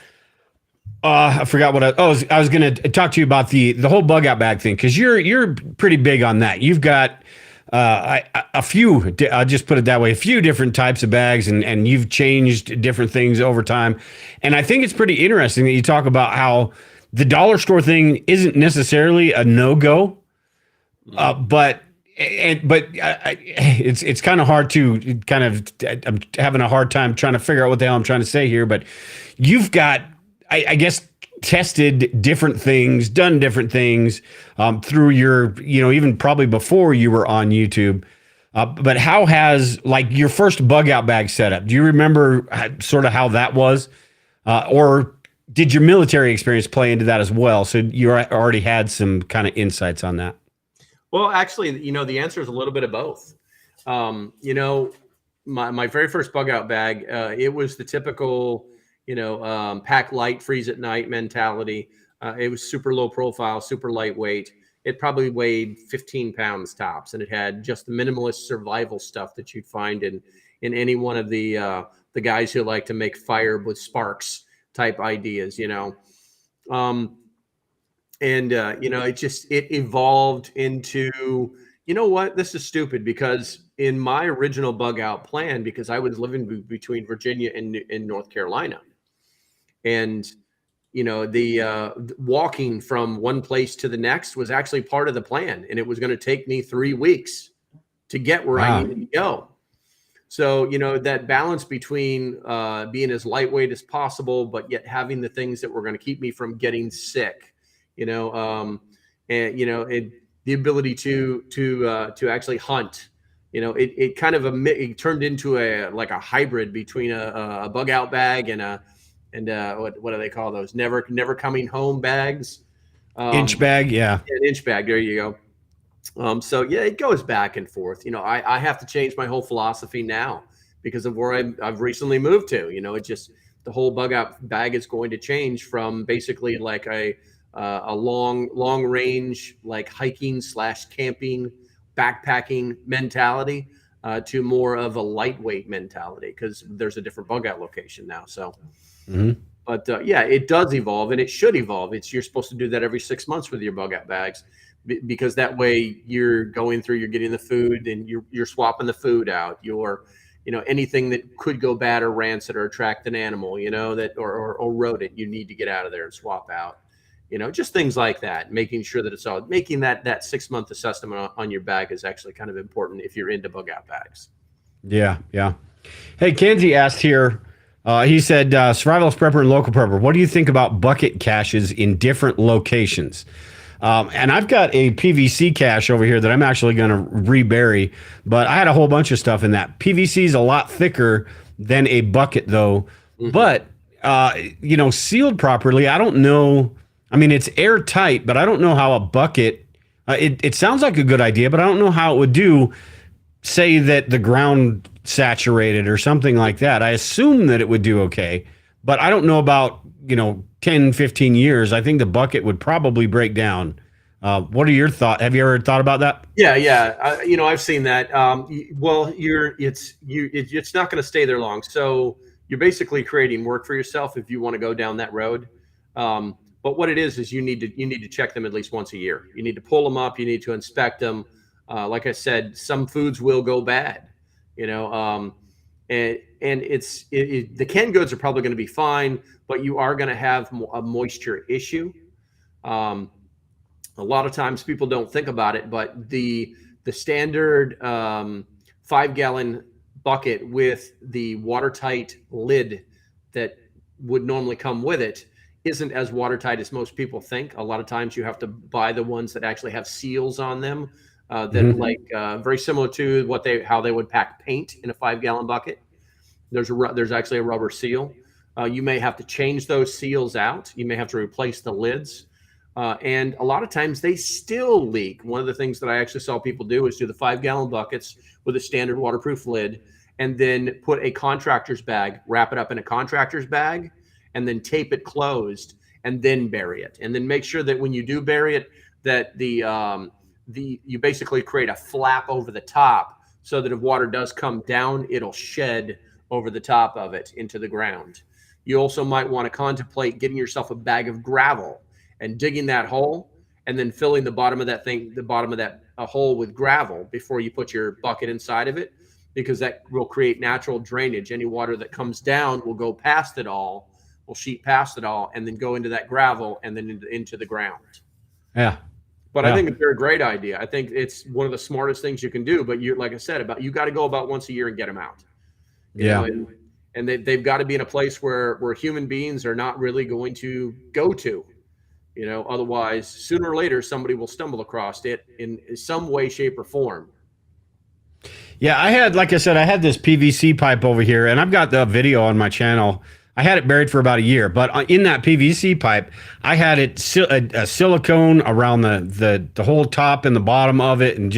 Speaker 1: I forgot what I was going to talk to you about the whole bug out bag thing, because you're pretty big on that. You've got a few, I'll just put it that way, a few different types of bags, and you've changed different things over time. And I think it's pretty interesting that you talk about how the dollar store thing isn't necessarily a no-go, but it's kind of hard to I'm having a hard time trying to figure out what the hell I'm trying to say here. But you've got, I guess, tested different things, done different things through your, even probably before you were on YouTube. But how has, like, your first bug out bag setup? Do you remember sort of how that was, or did your military experience play into that as well? So you already had some kind of insights on that.
Speaker 2: Well, actually, the answer is a little bit of both. My very first bug out bag, it was the typical, pack light, freeze at night mentality. It was super low profile, super lightweight. It probably weighed 15 pounds tops, and it had just the minimalist survival stuff that you'd find in any one of the guys who like to make fire with sparks type ideas, it evolved into, this is stupid, because in my original bug out plan, because I was living between Virginia and North Carolina, and the walking from one place to the next was actually part of the plan, and it was going to take me 3 weeks to get where I needed to go. So, that balance between being as lightweight as possible, but yet having the things that were going to keep me from getting sick, and the ability to actually hunt, it kind of it turned into a hybrid between a bug out bag and what do they call those? Never coming home bags.
Speaker 1: Inch bag, yeah.
Speaker 2: An inch bag. There you go. So yeah, it goes back and forth. I have to change my whole philosophy now because of where I've recently moved to. It just, the whole bug out bag is going to change from basically like a long range, like hiking / camping, backpacking mentality to more of a lightweight mentality, because there's a different bug out location now. So, but yeah, it does evolve, and it should evolve. You're supposed to do that every 6 months with your bug out bags, because that way you're going through, you're getting the food, and you're swapping the food out. You're, anything that could go bad or rancid or attract an animal, that or rodent, you need to get out of there and swap out. Just things like that, making sure that it's all, making that 6 month assessment on your bag is actually kind of important if you're into bug out bags.
Speaker 1: Yeah. Yeah. Hey, Kenzie asked here, he said, Survivalist Prepper and Local Prepper, what do you think about bucket caches in different locations? And I've got a PVC cache over here that I'm actually going to rebury, but I had a whole bunch of stuff in that. PVC is a lot thicker than a bucket, though. But, sealed properly, I don't know. I mean, it's airtight, but I don't know how a bucket, it sounds like a good idea, but I don't know how it would do, say that the ground saturated or something like that. I assume that it would do okay, but I don't know about, 10, 15 years. I think the bucket would probably break down. What are your thoughts? Have you ever thought about that?
Speaker 2: Yeah. I've seen that. Well, it's not going to stay there long. So you're basically creating work for yourself if you want to go down that road. But what it is you need to check them at least once a year. You need to pull them up. You need to inspect them. Like I said, some foods will go bad, and the canned goods are probably going to be fine, but you are going to have a moisture issue. A lot of times people don't think about it, but the standard 5-gallon bucket with the watertight lid that would normally come with it isn't as watertight as most people think. A lot of times you have to buy the ones that actually have seals on them that very similar to how they would pack paint in a 5-gallon bucket. There's actually a rubber seal. You may have to change those seals out. You may have to replace the lids. And a lot of times they still leak. One of the things that I actually saw people do is do the 5-gallon buckets with a standard waterproof lid, and then put a contractor's bag, wrap it up in a contractor's bag, and then tape it closed, and then bury it. And then make sure that when you do bury it, that you basically create a flap over the top, so that if water does come down, it'll shed over the top of it into the ground. you also might want to contemplate getting yourself a bag of gravel and digging that hole and then filling the bottom of that hole with gravel before you put your bucket inside of it, because that will create natural drainage. Any water that comes down will go past it all, will sheet past it all, and then go into that gravel and then into the ground.
Speaker 1: Yeah.
Speaker 2: But I think it's a great idea. I think it's one of the smartest things you can do. But you, like I said, you got to go about once a year and get them out. You know, and they've got to be in a place where human beings are not really going to go to. You know, otherwise, sooner or later, somebody will stumble across it in some way, shape, or form.
Speaker 1: Yeah, I had this PVC pipe over here, and I've got the video on my channel. I had it buried for about a year, but in that PVC pipe, I had it a silicone around the whole top and the bottom of it, and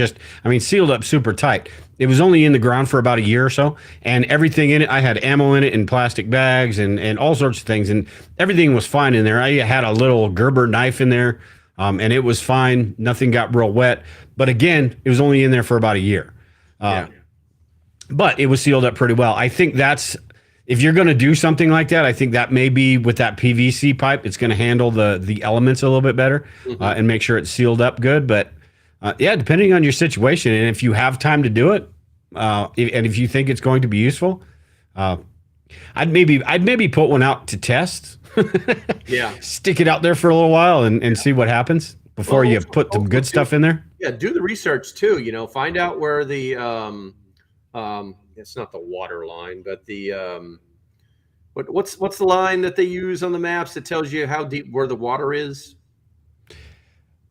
Speaker 1: sealed up super tight. It was only in the ground for about a year or so, and everything in it, I had ammo in it in plastic bags and all sorts of things, and everything was fine in there. I had a little Gerber knife in there, and it was fine. Nothing got real wet. But again, it was only in there for about a year. But it was sealed up pretty well. I think if you're going to do something like that, I think that maybe with that PVC pipe, it's going to handle the elements a little bit better and make sure it's sealed up good. But depending on your situation, and if you have time to do it, and if you think it's going to be useful, I'd maybe put one out to test. Stick it out there for a little while and see what happens before you put some good stuff in there.
Speaker 2: Yeah, do the research too. You know, find out where the it's not the water line, but the what's the line that they use on the maps that tells you how deep where the water is?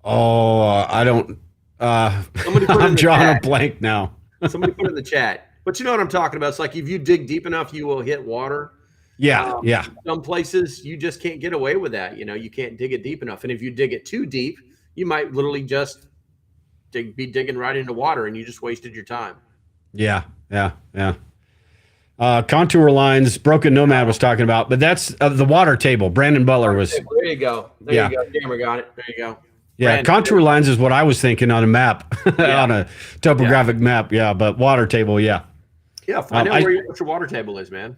Speaker 1: Oh, I don't. I'm drawing a blank now.
Speaker 2: Somebody put it in the chat. But you know what I'm talking about. It's like if you dig deep enough, you will hit water.
Speaker 1: Yeah.
Speaker 2: Some places you just can't get away with that. You know, you can't dig it deep enough. And if you dig it too deep, you might literally just be digging right into water, and you just wasted your time.
Speaker 1: Yeah. Contour lines, Broken Nomad was talking about, but that's the water table. Brandon Butler was.
Speaker 2: There you go. There you go. Jammer got it. There you go.
Speaker 1: Yeah, Brandon. Contour lines is what I was thinking on a map, on a topographic map. Yeah, but water table, yeah.
Speaker 2: Yeah, find out what your water table is, man.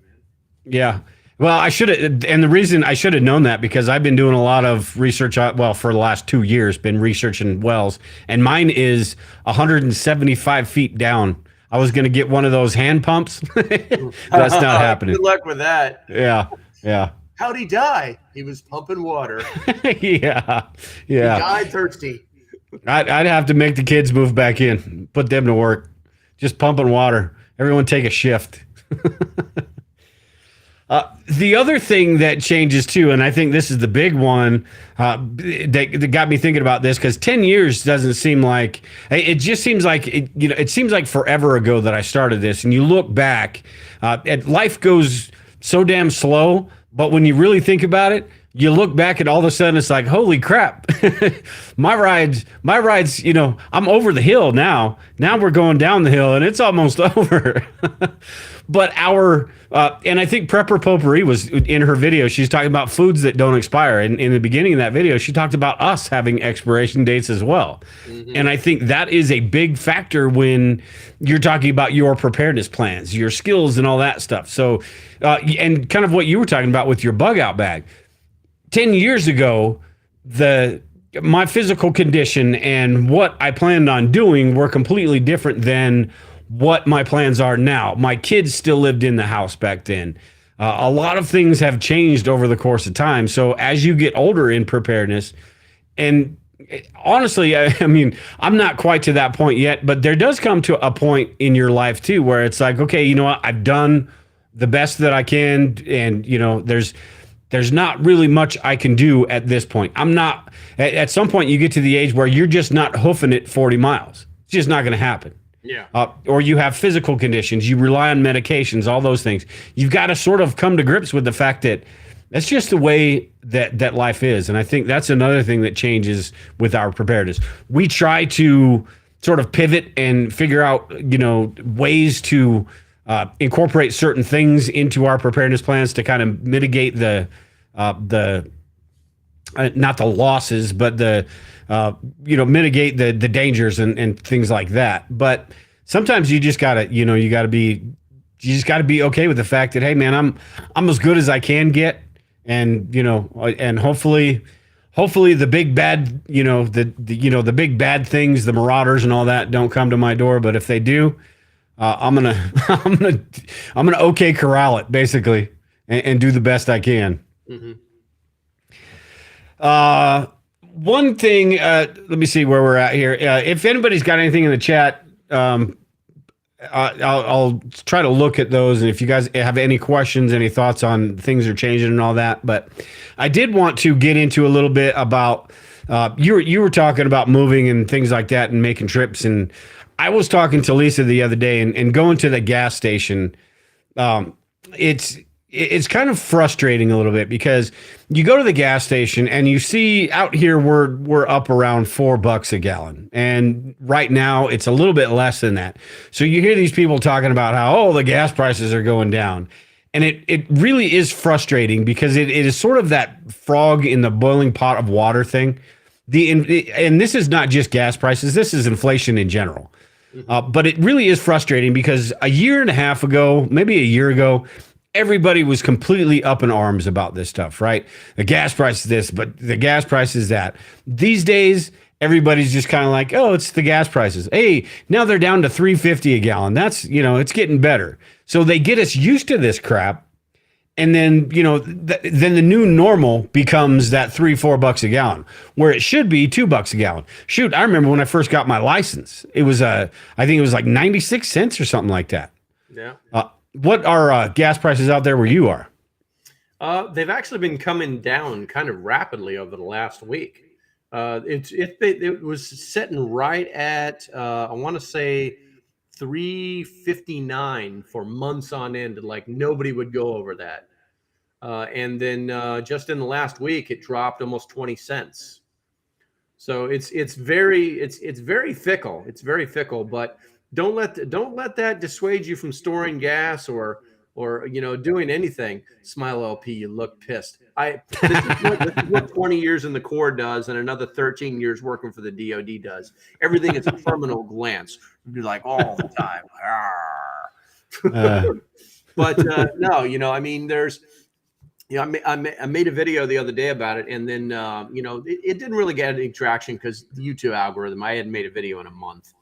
Speaker 1: Yeah. Well, I should have, and the reason I should have known that because I've been doing a lot of research, for the last 2 years, been researching wells, and mine is 175 feet down. I was going to get one of those hand pumps. That's not happening.
Speaker 2: Good luck with that.
Speaker 1: Yeah.
Speaker 2: How'd he die? He was pumping water.
Speaker 1: Yeah.
Speaker 2: He died thirsty.
Speaker 1: I'd have to make the kids move back in, put them to work, just pumping water. Everyone take a shift. The other thing that changes too, and I think this is the big one that got me thinking about this, because 10 years doesn't seem like, it just seems like, it seems like forever ago that I started this. And you look back, and life goes so damn slow, but when you really think about it, you look back and all of a sudden it's like, holy crap, my rides, I'm over the hill now. Now we're going down the hill and it's almost over. But and I think Prepper Potpourri was in her video, she's talking about foods that don't expire. And in the beginning of that video, she talked about us having expiration dates as well. And I think that is a big factor when you're talking about your preparedness plans, your skills and all that stuff. So, and kind of what you were talking about with your bug out bag. 10 years ago, my physical condition and what I planned on doing were completely different than what my plans are now. My kids still lived in the house back then. A lot of things have changed over the course of time. So as you get older in preparedness, and honestly, I mean, I'm not quite to that point yet, but there does come to a point in your life too, where it's like, okay, you know what? I've done the best that I can. And there's not really much I can do at this point. At some point you get to the age where you're just not hoofing it 40 miles. It's just not going to happen.
Speaker 2: Yeah.
Speaker 1: Or you have physical conditions, you rely on medications, all those things. You've got to sort of come to grips with the fact that that's just the way that life is. And I think that's another thing that changes with our preparedness. We try to sort of pivot and figure out, ways to incorporate certain things into our preparedness plans to kind of mitigate the not the losses, but mitigate the dangers and things like that. But sometimes you just gotta, you gotta be you just got to be okay with the fact that, hey man, I'm as good as I can get, and and hopefully the big bad, the big bad things, the marauders and all that don't come to my door. But if they do, I'm gonna okay corral it basically, and do the best I can.
Speaker 2: Mm-hmm.
Speaker 1: One thing, let me see where we're at here. If anybody's got anything in the chat, I'll try to look at those, and if you guys have any questions, any thoughts on things are changing and all that. But I did want to get into a little bit about you were talking about moving and things like that and making trips, and I was talking to Lisa the other day and going to the gas station. It's kind of frustrating a little bit because you go to the gas station and you see out here we're up around $4 a gallon, and right now it's a little bit less than that. So you hear these people talking about how the gas prices are going down, and it really is frustrating because it is sort of that frog in the boiling pot of water thing. And this is not just gas prices; this is inflation in general. But it really is frustrating because a year and a half ago, maybe a year ago, everybody was completely up in arms about this stuff, right? The gas price is this, but the gas price is that. These days, everybody's just kind of like, oh, it's the gas prices. Hey, now they're down to $3.50 a gallon. That's, it's getting better. So they get us used to this crap. And then, then the new normal becomes that $3-4 a gallon, where it should be $2 a gallon. Shoot, I remember when I first got my license, it was I think it was like 96 cents or something like that.
Speaker 2: Yeah.
Speaker 1: What are gas prices out there where you are?
Speaker 2: They've actually been coming down kind of rapidly over the last week. It was sitting right at I want to say $3.59 for months on end. Like nobody would go over that. And then just in the last week, it dropped almost 20 cents. So it's very fickle. It's very fickle, but don't let that dissuade you from storing gas or doing anything. Smile LP, you look pissed. This is what 20 years in the Corps does, and another 13 years working for the DoD does. Everything is a terminal glance. You're like all the time. But no, I mean, there's. I made a video the other day about it, and then it didn't really get any traction because the YouTube algorithm. I hadn't made a video in a month,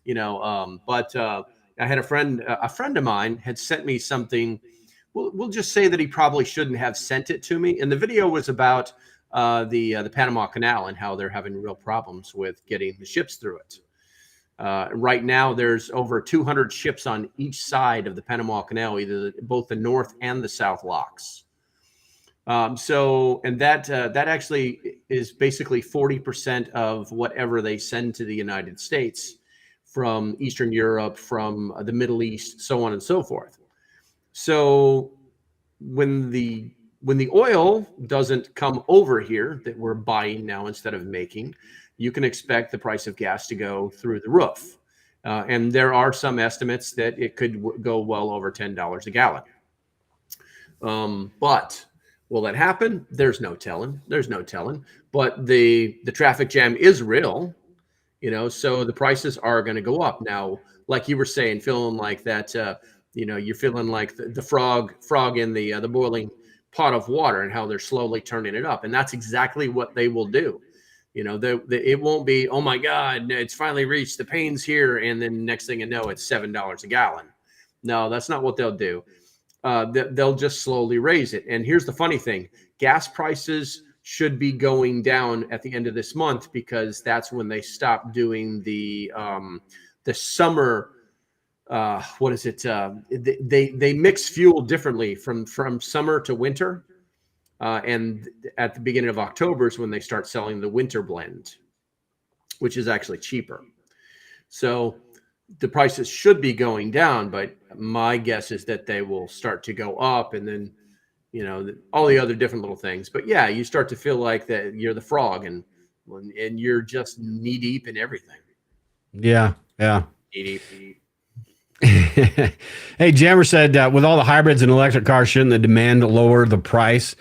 Speaker 2: but I had a friend of mine had sent me something. We'll just say that he probably shouldn't have sent it to me. And the video was about the Panama Canal and how they're having real problems with getting the ships through it. Right now, there's over 200 ships on each side of the Panama Canal, both the north and the south locks. That actually is basically 40% of whatever they send to the United States from Eastern Europe, from the Middle East, so on and so forth. So when the oil doesn't come over here that we're buying now instead of making, you can expect the price of gas to go through the roof. And there are some estimates that it could go well over $10 a gallon. But will that happen? There's no telling. But the traffic jam is real, so the prices are going to go up. Now, like you were saying, feeling like that, you're feeling like the frog in the boiling pot of water and how they're slowly turning it up. And that's exactly what they will do. It won't be, oh my God, it's finally reached the pains here. And then next thing you know, it's $7 a gallon. No, that's not what they'll do. They'll just slowly raise it. And here's the funny thing. Gas prices should be going down at the end of this month because that's when they stop doing the summer. What is it? They mix fuel differently from summer to winter. And at the beginning of October is when they start selling the winter blend, which is actually cheaper. So the prices should be going down, but my guess is that they will start to go up, and then, all the other different little things. But yeah, you start to feel like that you're the frog and you're just knee deep in everything.
Speaker 1: Yeah.
Speaker 2: Knee deep.
Speaker 1: Hey, Jammer said, with all the hybrids and electric cars, shouldn't the demand lower the price?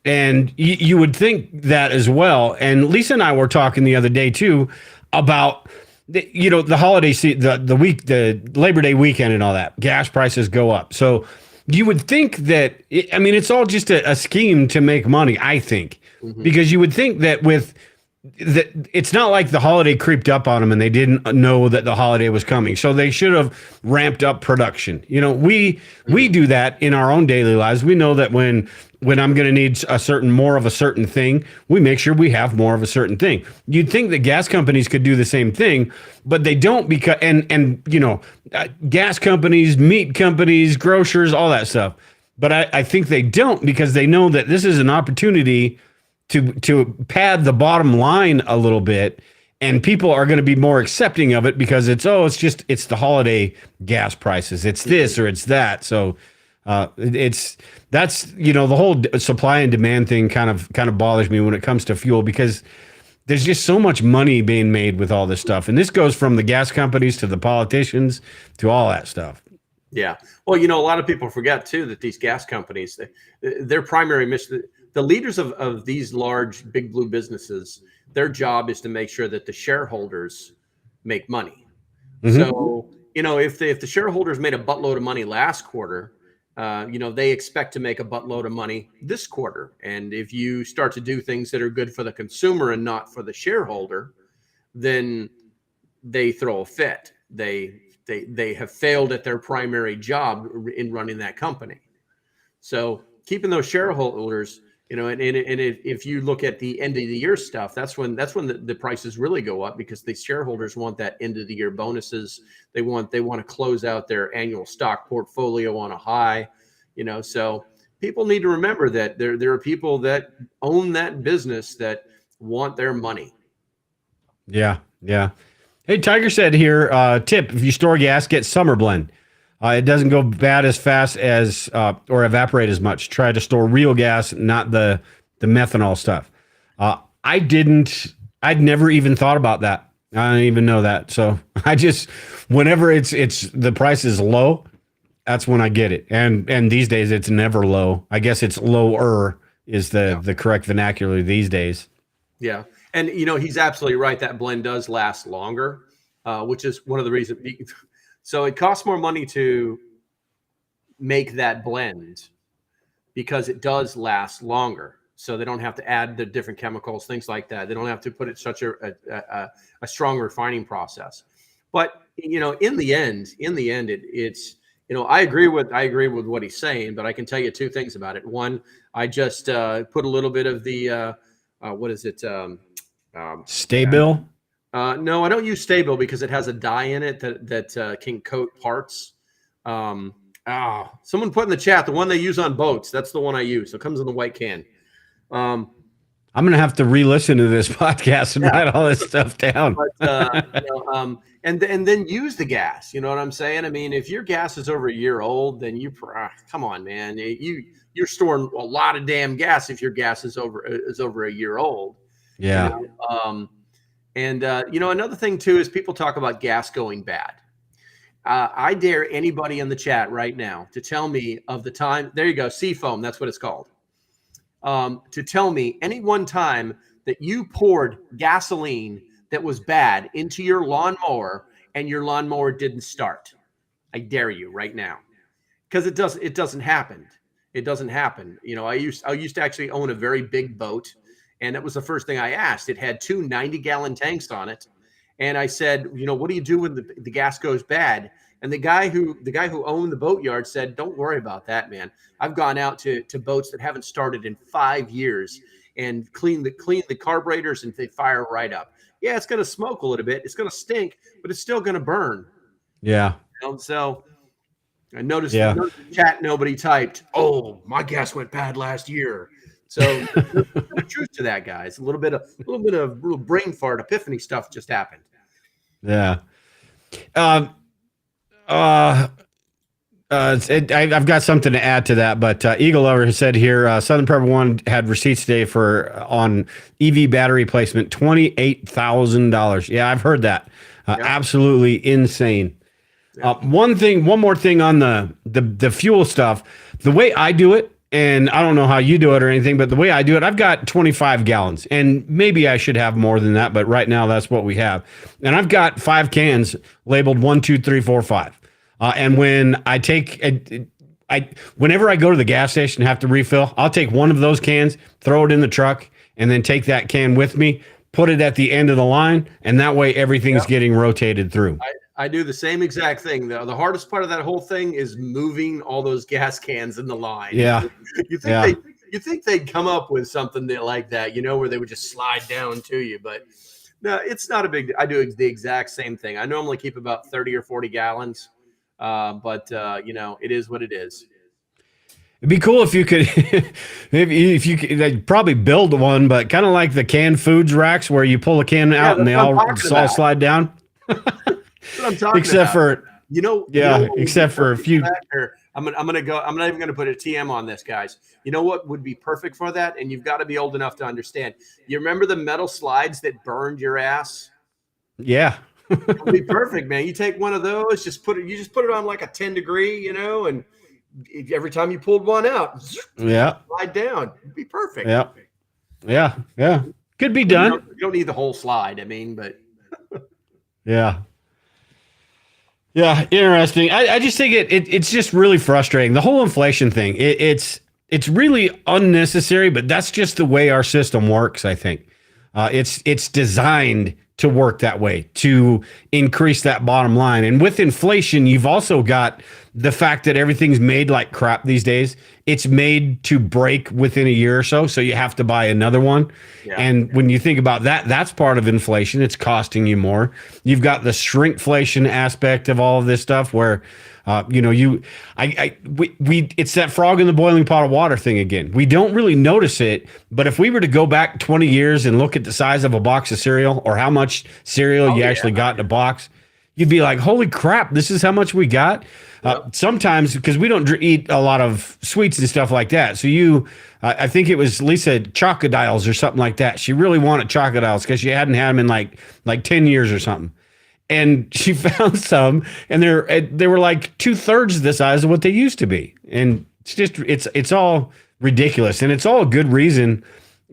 Speaker 1: And you would think that as well. And Lisa and I were talking the other day too about the holiday the Labor Day weekend and all that, gas prices go up. So you would think that, I mean, it's all just a scheme to make money, I think, because you would think that it's not like the holiday creeped up on them and they didn't know that the holiday was coming. So they should have ramped up production. We do that in our own daily lives. We know that when I'm going to need more of a certain thing, we make sure we have more of a certain thing. You'd think that gas companies could do the same thing, but they don't, because gas companies, meat companies, grocers, all that stuff. But I think they don't, because they know that this is an opportunity to pad the bottom line a little bit, and people are going to be more accepting of it because it's the holiday gas prices. It's this or it's that. So that's the whole supply and demand thing kind of bothers me when it comes to fuel, because there's just so much money being made with all this stuff. And this goes from the gas companies to the politicians to all that stuff.
Speaker 2: Yeah. Well, a lot of people forget too that these gas companies, their primary mission, the leaders of these large big blue businesses, their job is to make sure that the shareholders make money. So, if the shareholders made a buttload of money last quarter, they expect to make a buttload of money this quarter. And if you start to do things that are good for the consumer and not for the shareholder, then they throw a fit. They have failed at their primary job in running that company. So keeping those shareholders, and if you look at the end of the year stuff, that's when the prices really go up, because the shareholders want that end of the year bonuses. They want to close out their annual stock portfolio on a high, so people need to remember that there are people that own that business that want their money.
Speaker 1: Yeah. Yeah. Hey, Tiger said here, tip, if you store gas, get summer blend. It doesn't go bad as fast as or evaporate as much. Try to store real gas, not the methanol stuff. I'd never even thought about that. I don't even know that. So I just, whenever it's the price is low, that's when I get it. And these days it's never low. I guess it's lower is the correct vernacular these days.
Speaker 2: Yeah. And, he's absolutely right. That blend does last longer, which is one of the reasons. So it costs more money to make that blend because it does last longer. So they don't have to add the different chemicals, things like that. They don't have to put it such a strong refining process. But in the end, it's I agree with what he's saying. But I can tell you two things about it. One, I just put a little bit of the what is it?
Speaker 1: Stay-Bill?
Speaker 2: No, I don't use Stay-Bill because it has a dye in it that can coat parts. Someone put in the chat the one they use on boats. That's the one I use. It comes in the white can.
Speaker 1: I'm gonna have to re-listen to this podcast and write all this stuff down.
Speaker 2: But, and then use the gas. You know what I'm saying? I mean, if your gas is over a year old, then come on, man. You're storing a lot of damn gas if your gas is over a year old.
Speaker 1: Yeah.
Speaker 2: Another thing too is people talk about gas going bad. I dare anybody in the chat right now to tell me of the time. There you go, Seafoam. That's what it's called. To tell me any one time that you poured gasoline that was bad into your lawnmower and your lawnmower didn't start. I dare you right now, because it doesn't happen. It doesn't happen. I used to actually own a very big boat. And that was the first thing I asked. It had two 90-gallon tanks on it. And I said, what do you do when the gas goes bad? And the guy who owned the boatyard said, don't worry about that, man. I've gone out to boats that haven't started in 5 years and clean the carburetors, and they fire right up. Yeah, it's going to smoke a little bit. It's going to stink, but it's still going to burn.
Speaker 1: Yeah.
Speaker 2: So I noticed in the chat, nobody typed, oh, my gas went bad last year. So there's truth to that, guys. A little bit of brain fart epiphany stuff just happened.
Speaker 1: Yeah. I've got something to add to that, but Eagle Lover has said here, Southern Prepper One had receipts today on EV battery placement, $28,000. Yeah, I've heard that. Absolutely insane. One more thing on the fuel stuff. The way I do it And I don't know how you do it or anything, but the way I do it, I've got 25 gallons, and maybe I should have more than that, but right now that's what we have. And I've got 5 cans labeled 1, 2, 3, 4, 5. And when I take, whenever I go to the gas station and have to refill, I'll take one of those cans, throw it in the truck, and then take that can with me, put it at the end of the line, and that way everything's getting rotated through.
Speaker 2: I do the same exact thing. The hardest part of that whole thing is moving all those gas cans in the line.
Speaker 1: Yeah.
Speaker 2: You think they'd come up with something like that, where they would just slide down to you, but no, it's not a big. I do the exact same thing. I normally keep about 30 or 40 gallons, but it is what it is.
Speaker 1: It'd be cool if you could, if you could, they'd probably build one, but kind of like the canned foods racks where you pull a can out and they all slide down.
Speaker 2: That's what I'm talking
Speaker 1: except
Speaker 2: about.
Speaker 1: for, except for a few.
Speaker 2: I'm not even gonna put a TM on this, guys. You know what would be perfect for that? And you've got to be old enough to understand. You remember the metal slides that burned your ass?
Speaker 1: Yeah.
Speaker 2: It would be perfect, man. You take one of those, just put it on like a 10 degree, and every time you pulled one out, slide down. It'd be perfect.
Speaker 1: Yeah. Could be done.
Speaker 2: You don't need the whole slide. I mean, but
Speaker 1: Yeah, interesting. I just think it's just really frustrating. The whole inflation thing. It's really unnecessary, but that's just the way our system works. I think it's designed to work that way, to increase that bottom line. And with inflation, you've also got the fact that everything's made like crap these days. It's made to break within a year or so you have to buy another one. And when you think about that, that's part of inflation. It's costing you more. You've got the shrinkflation aspect of all of this stuff where it's that frog in the boiling pot of water thing again. We don't really notice it, but if we were to go back 20 years and look at the size of a box of cereal or how much cereal you actually got in a box, you'd be like, holy crap, this is how much we got. Sometimes, because we don't eat a lot of sweets and stuff like that. So I think it was Lisa Chocodiles or something like that. She really wanted Chocodiles because she hadn't had them in like 10 years or something. And she found some, and they were like 2/3 the size of what they used to be. And it's all ridiculous, and it's all a good reason,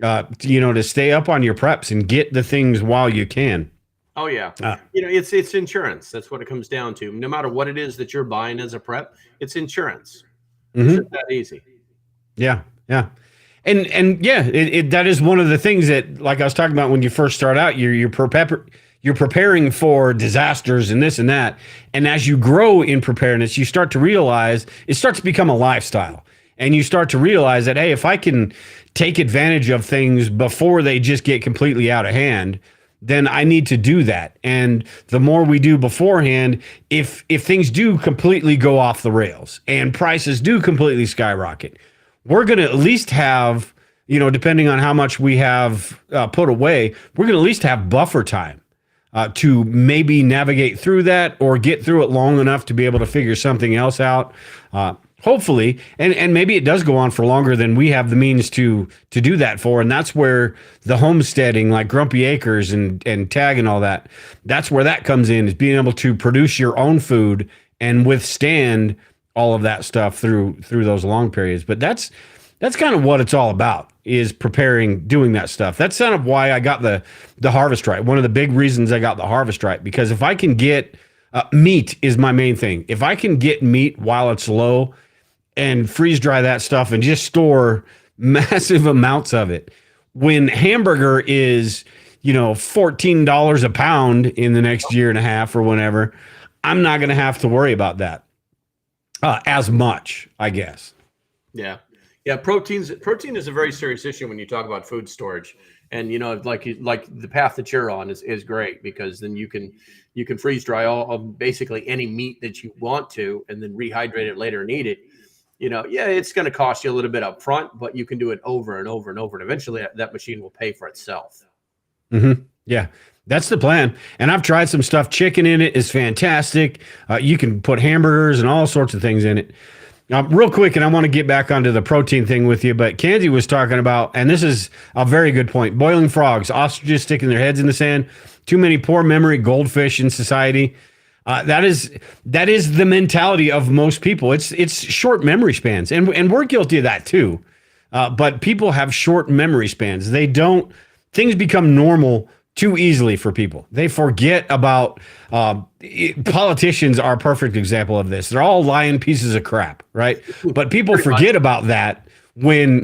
Speaker 1: to stay up on your preps and get the things while you can.
Speaker 2: Oh yeah, it's insurance. That's what it comes down to. No matter what it is that you're buying as a prep, it's insurance. It's just that easy.
Speaker 1: Yeah. And that is one of the things that, like I was talking about when you first start out, you're preparing for disasters and this and that. And as you grow in preparedness, you start to realize it starts to become a lifestyle. And you start to realize that, hey, if I can take advantage of things before they just get completely out of hand, then I need to do that. And the more we do beforehand, if things do completely go off the rails and prices do completely skyrocket, we're going to at least have, depending on how much we have put away, we're going to at least have buffer time to maybe navigate through that or get through it long enough to be able to figure something else out. Hopefully, and maybe it does go on for longer than we have the means to do that for. And that's where the homesteading, like Grumpy Acres and Tag and all that, that's where that comes in, is being able to produce your own food and withstand all of that stuff through those long periods. But that's kind of what it's all about, is preparing, doing that stuff. That's kind of why I got the harvest right. One of the big reasons I got the harvest right, because if I can get meat is my main thing. If I can get meat while it's low and freeze dry that stuff and just store massive amounts of it, when hamburger is, $14 a pound in the next year and a half or whenever, I'm not going to have to worry about that as much, I guess.
Speaker 2: Yeah. Protein is a very serious issue when you talk about food storage. And like the path that you're on is great, because then you can freeze dry all basically any meat that you want to, and then rehydrate it later and eat it. It's going to cost you a little bit up front, but you can do it over and over and over, and eventually that machine will pay for itself.
Speaker 1: Yeah, that's the plan. And I've tried some stuff. Chicken in it is fantastic. You can put hamburgers and all sorts of things in it. Real quick, and I want to get back onto the protein thing with you, but Kenzie was talking about, and this is a very good point, boiling frogs, ostriches sticking their heads in the sand, too many poor memory goldfish in society. That is the mentality of most people. It's short memory spans, and we're guilty of that too. But people have short memory spans. They don't things become normal too easily for people. They forget about politicians are a perfect example of this. They're all lying pieces of crap, right? But people forget about that when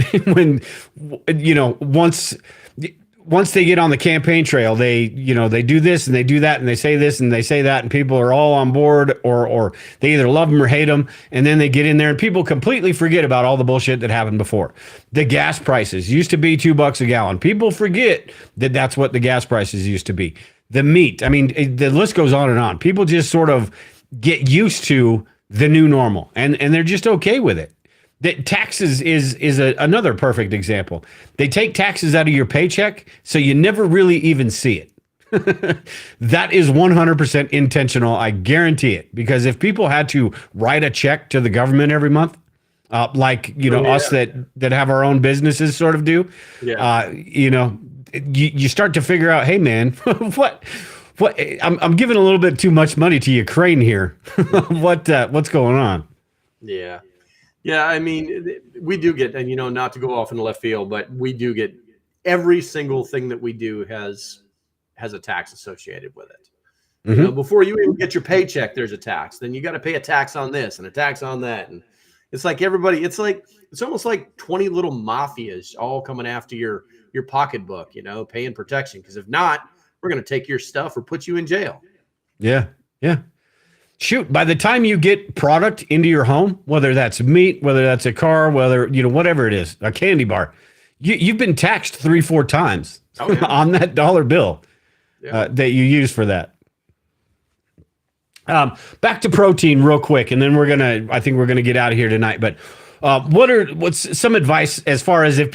Speaker 1: once they get on the campaign trail, they do this and they do that and they say this and they say that, and people are all on board, or they either love them or hate them, and then they get in there and people completely forget about all the bullshit that happened before. The gas prices used to be $2 a gallon. People forget that that's what the gas prices used to be. The meat, I mean, the list goes on and on. People just sort of get used to the new normal, and they're just okay with it. That taxes is another perfect example. They take taxes out of your paycheck, so you never really even see it. That is 100% intentional. I guarantee it. Because if people had to write a check to the government every month, like us that have our own businesses sort of do, you start to figure out, hey man, what I'm giving a little bit too much money to Ukraine here. What's going on?
Speaker 2: Yeah. Yeah, I mean, we do get, and not to go off in the left field, but we do get every single thing that we do has a tax associated with it.
Speaker 1: Mm-hmm.
Speaker 2: Before you even get your paycheck, there's a tax. Then you got to pay a tax on this and a tax on that, and it's like everybody. It's almost like 20 little mafias all coming after your pocketbook. Paying protection, because if not, we're going to take your stuff or put you in jail.
Speaker 1: Yeah. Shoot, by the time you get product into your home, whether that's meat, whether that's a car, whether, whatever it is, a candy bar, you've been taxed 3-4 times on that dollar bill that you use for that. Back to protein real quick, and then I think we're going to get out of here tonight. But what's some advice as far as a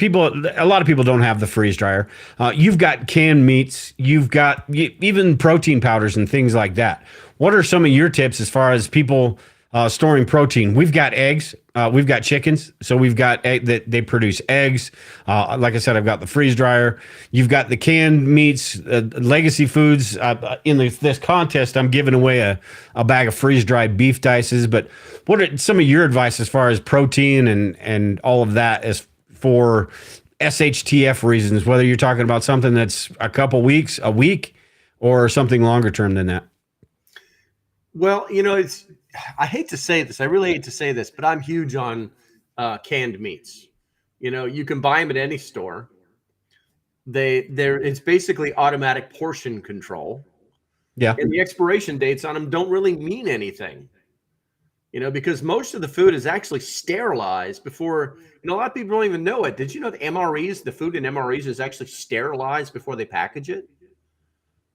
Speaker 1: lot of people don't have the freeze dryer. You've got canned meats, you've got even protein powders and things like that. What are some of your tips as far as people storing protein? We've got eggs, we've got chickens, so we've got that they produce eggs. Like I said, I've got the freeze dryer. You've got the canned meats, legacy foods. In this contest, I'm giving away a bag of freeze dried beef dices. But what are some of your advice as far as protein and all of that as for SHTF reasons? Whether you're talking about something that's a couple weeks, a week, or something longer term than that.
Speaker 2: Well, I hate to say this. I really hate to say this, but I'm huge on canned meats. You can buy them at any store. It's basically automatic portion control.
Speaker 1: Yeah.
Speaker 2: And the expiration dates on them don't really mean anything. Because most of the food is actually sterilized before. A lot of people don't even know it. Did you know the food in MREs is actually sterilized before they package it?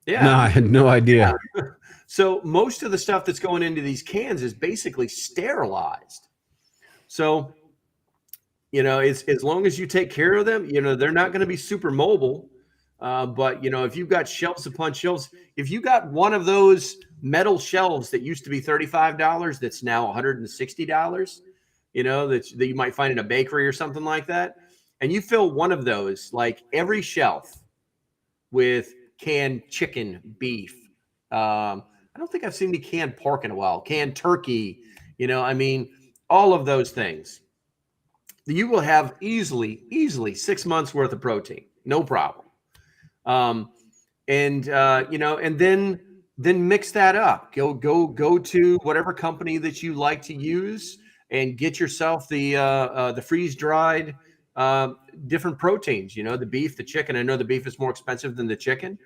Speaker 2: Yeah.
Speaker 1: No, I had no idea.
Speaker 2: Yeah. So most of the stuff that's going into these cans is basically sterilized. So, as long as you take care of them, they're not going to be super mobile. But, if you've got shelves upon shelves, if you got one of those metal shelves that used to be $35, that's now $160, that you might find in a bakery or something like that, and you fill one of those, like every shelf with canned chicken, beef, I don't think I've seen any canned pork in a while. Canned turkey, all of those things. You will have easily 6 months worth of protein, no problem. And then mix that up. Go to whatever company that you like to use and get yourself the freeze dried different proteins. The beef, the chicken. I know the beef is more expensive than the chicken.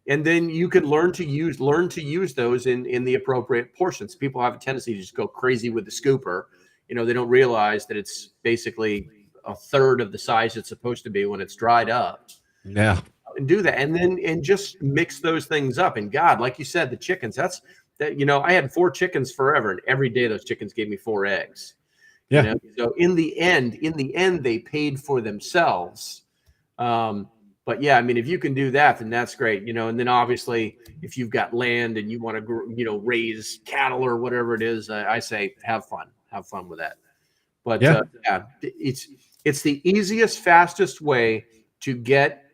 Speaker 2: And then you can learn to use those in the appropriate portions. People have a tendency to just go crazy with the scooper. They don't realize that it's basically a third of the size it's supposed to be when it's dried up.
Speaker 1: Yeah.
Speaker 2: And do that. And just mix those things up. And God, like you said, the chickens, I had 4 chickens forever. And every day those chickens gave me 4 eggs.
Speaker 1: Yeah.
Speaker 2: So in the end, they paid for themselves. But yeah, I mean, if you can do that, then that's great, and then obviously if you've got land and you want to, raise cattle or whatever it is, I say, have fun with that. But it's the easiest, fastest way to get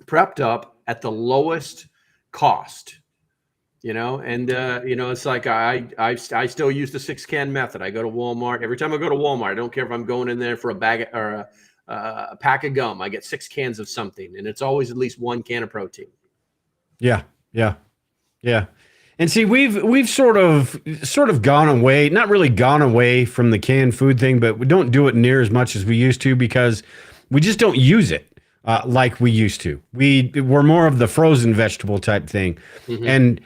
Speaker 2: prepped up at the lowest cost. And it's like I still use the 6-can method. I go to Walmart. Every time I go to Walmart, I don't care if I'm going in there for a bag or a pack of gum. I get 6 cans of something, and it's always at least 1 can of protein.
Speaker 1: Yeah, yeah, yeah. And see, we've sort of gone away, not really gone away from the canned food thing, but we don't do it near as much as we used to because we just don't use it like we used to. We're more of the frozen vegetable type thing, and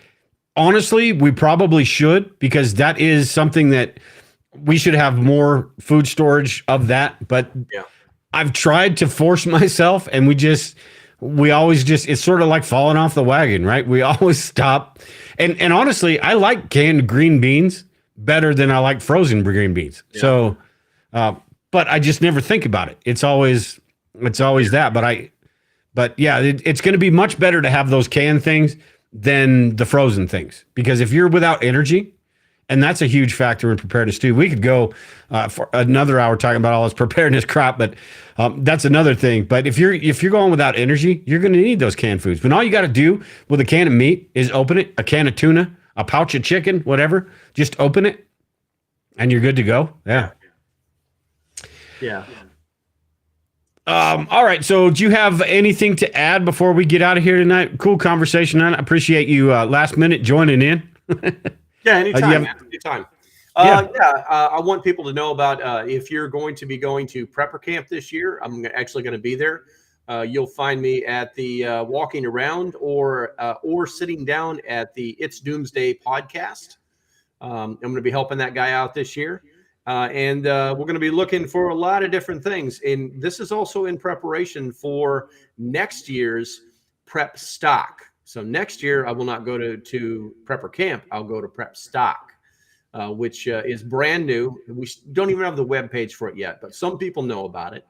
Speaker 1: honestly, we probably should, because that is something that we should have more food storage of that. But I've tried to force myself, and we always just, it's sort of like falling off the wagon, right? We always stop. And honestly, I like canned green beans better than I like frozen green beans. Yeah. So, but I just never think about it. It's always that. But yeah, it's going to be much better to have those canned things than the frozen things, because if you're without energy, and that's a huge factor in preparedness too. We could go for another hour talking about all this preparedness crap, but that's another thing. But if you're going without energy, you're going to need those canned foods. But all you got to do with a can of meat is open it, a can of tuna, a pouch of chicken, whatever. Just open it, and you're good to go. Yeah.
Speaker 2: Yeah.
Speaker 1: All right. So do you have anything to add before we get out of here tonight? Cool conversation. I appreciate you last minute joining in.
Speaker 2: Yeah, anytime. Anytime. I want people to know about if you're going to be going to Prepper Camp this year. I'm actually going to be there. You'll find me at the walking around or sitting down at the It's Doomsday podcast. I'm going to be helping that guy out this year. And we're going to be looking for a lot of different things. And this is also in preparation for next year's prep stock. So next year, I will not go to Prepper Camp. I'll go to Prep Stock, which is brand new. We don't even have the web page for it yet, but some people know about it.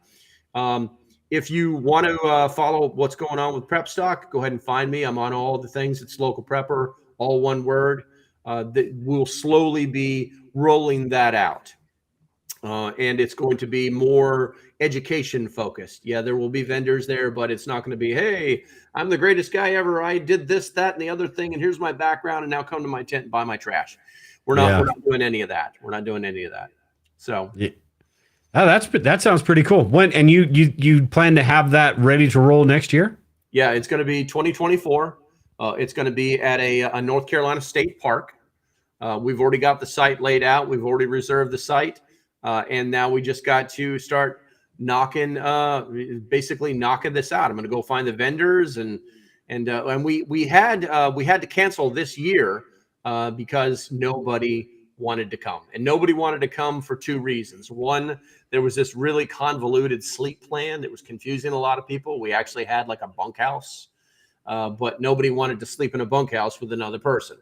Speaker 2: If you want to follow what's going on with Prep Stock, go ahead and find me. I'm on all the things. It's Local Prepper, all one word. We'll slowly be rolling that out. And it's going to be more education focused. Yeah, there will be vendors there, but it's not going to be, hey, I'm the greatest guy ever. I did this, that, and the other thing, and here's my background, and now come to my tent and buy my trash. We're not doing any of that. We're not doing any of that. So,
Speaker 1: that sounds pretty cool. When and you plan to have that ready to roll next year?
Speaker 2: Yeah, it's going to be 2024. It's going to be at a North Carolina state park. We've already got the site laid out. We've already reserved the site. And now we just got to start basically knocking this out. I'm going to go find the vendors and we had to cancel this year because nobody wanted to come, and nobody wanted to come for 2 reasons. One, there was this really convoluted sleep plan that was confusing a lot of people. We actually had like a bunkhouse, but nobody wanted to sleep in a bunkhouse with another person.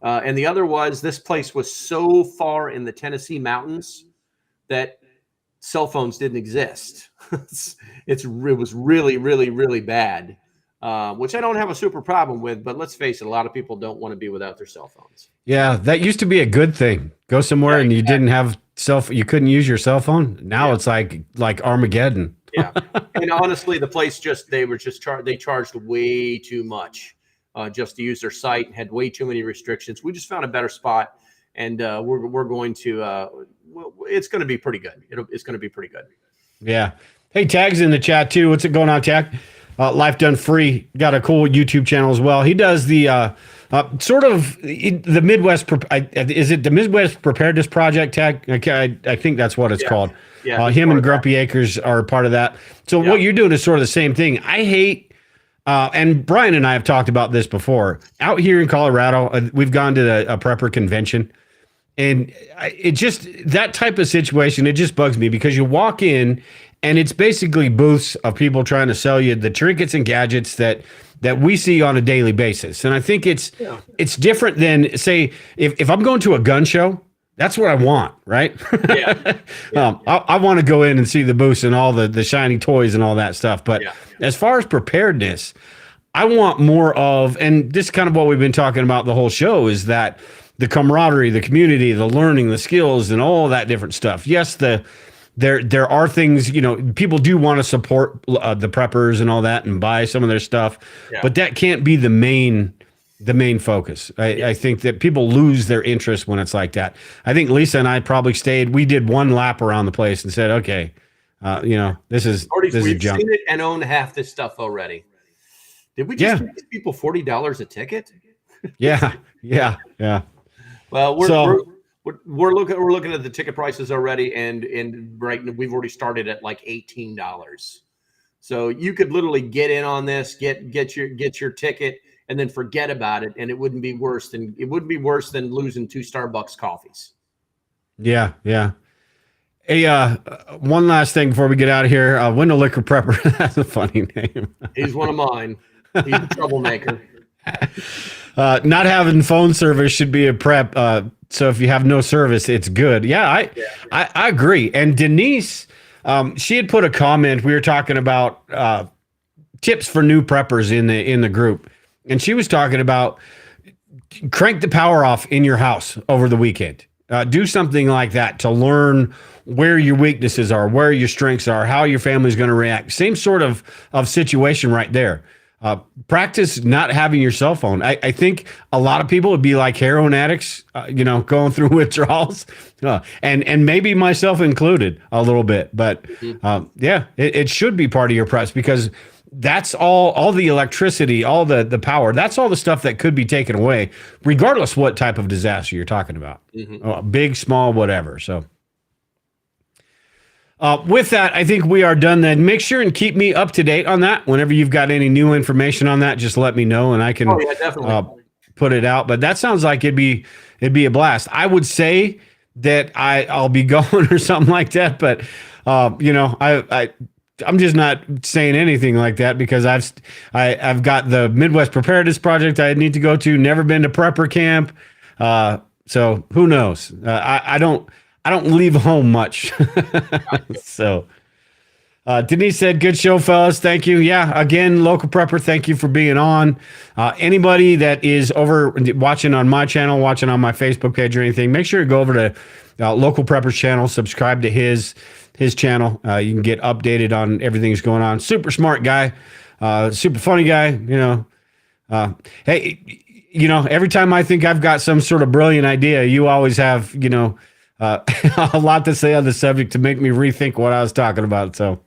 Speaker 2: And the other was this place was so far in the Tennessee mountains that cell phones didn't exist. It was really, really, really bad, which I don't have a super problem with. But let's face it, a lot of people don't want to be without their cell phones.
Speaker 1: Yeah, that used to be a good thing. Go somewhere and you didn't have you couldn't use your cell phone. Now it's like Armageddon.
Speaker 2: Yeah, and honestly, the place they charged way too much just to use their site and had way too many restrictions. We just found a better spot. And we're going to it's going to be pretty good. It's going to be pretty good.
Speaker 1: Yeah. Hey, Tag's in the chat too. What's it going on, Tag? Life Done Free, got a cool YouTube channel as well. He does the sort of the Midwest. Is it the Midwest Preparedness Project, Tag? I think that's what it's called.
Speaker 2: Yeah.
Speaker 1: Him and Grumpy Acres are part of that. So what you're doing is sort of the same thing. I hate. And Brian and I have talked about this before. Out here in Colorado, we've gone to a prepper convention. And it just, that type of situation, it just bugs me because you walk in and it's basically booths of people trying to sell you the trinkets and gadgets that we see on a daily basis. And I think it's different than, say, if I'm going to a gun show, that's what I want, right? I want to go in and see the booths and all the shiny toys and all that stuff. But as far as preparedness, I want more of, and this is kind of what we've been talking about the whole show, is that the camaraderie, the community, the learning, the skills, and all that different stuff. Yes, there are things, people do want to support the preppers and all that and buy some of their stuff, but that can't be the main the main focus. I think that people lose their interest when it's like that. I think Lisa and I probably stayed. We did one lap around the place and said, "Okay, this is
Speaker 2: We've
Speaker 1: junk."
Speaker 2: seen it and own half this stuff already. Did we just give these people $40 a ticket?
Speaker 1: Yeah.
Speaker 2: Well, we're looking at the ticket prices already, and we've already started at like $18. So you could literally get in on this, get your ticket, and then forget about it, and it wouldn't be worse than losing 2 Starbucks coffees.
Speaker 1: Yeah. Hey, one last thing before we get out of here. Window Liquor Prepper. That's a funny name.
Speaker 2: He's one of mine. He's a troublemaker.
Speaker 1: Not having phone service should be a prep. So if you have no service, it's good. Yeah, I agree. And Denise, she had put a comment. We were talking about tips for new preppers in the group, and she was talking about crank the power off in your house over the weekend. Do something like that to learn where your weaknesses are, where your strengths are, how your family's going to react. Same sort of situation right there. Practice not having your cell phone. I think a lot of people would be like heroin addicts, going through withdrawals, and maybe myself included a little bit. But it should be part of your press, because that's all the electricity, all the power. That's all the stuff that could be taken away, regardless what type of disaster you're talking about, big, small, whatever. So. With that, I think we are done then. Make sure and keep me up to date on that. Whenever you've got any new information on that, just let me know and I can put it out. But that sounds like it'd be a blast. I would say that I'll be going or something like that, but I'm just not saying anything like that, because I've got the Midwest Preparedness project I need to go to. Never been to prepper camp, so who knows? I don't leave home much. So Denise said, good show, fellas. Thank you. Yeah, again, Local Prepper, thank you for being on. Anybody that is over watching on my channel, watching on my Facebook page or anything, make sure to go over to Local Prepper's channel, subscribe to his channel. You can get updated on everything that's going on. Super smart guy, super funny guy. Hey, every time I think I've got some sort of brilliant idea, you always have, a lot to say on the subject to make me rethink what I was talking about. So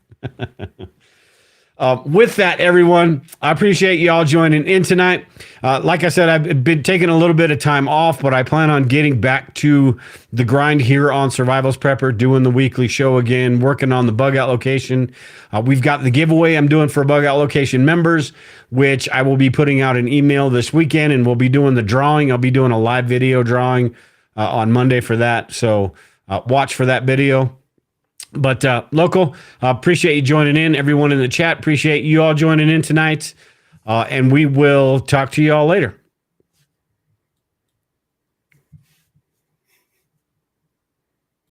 Speaker 1: with that, everyone, I appreciate you all joining in tonight. Like I said, I've been taking a little bit of time off, but I plan on getting back to the grind here on Survivalist Prepper, doing the weekly show again, working on the bug out location. We've got the giveaway I'm doing for bug out location members, which I will be putting out an email this weekend, and we'll be doing the drawing. I'll be doing a live video drawing on Monday for that. So watch for that video. But Local, appreciate you joining in. Everyone in the chat, appreciate you all joining in tonight. And we will talk to you all later.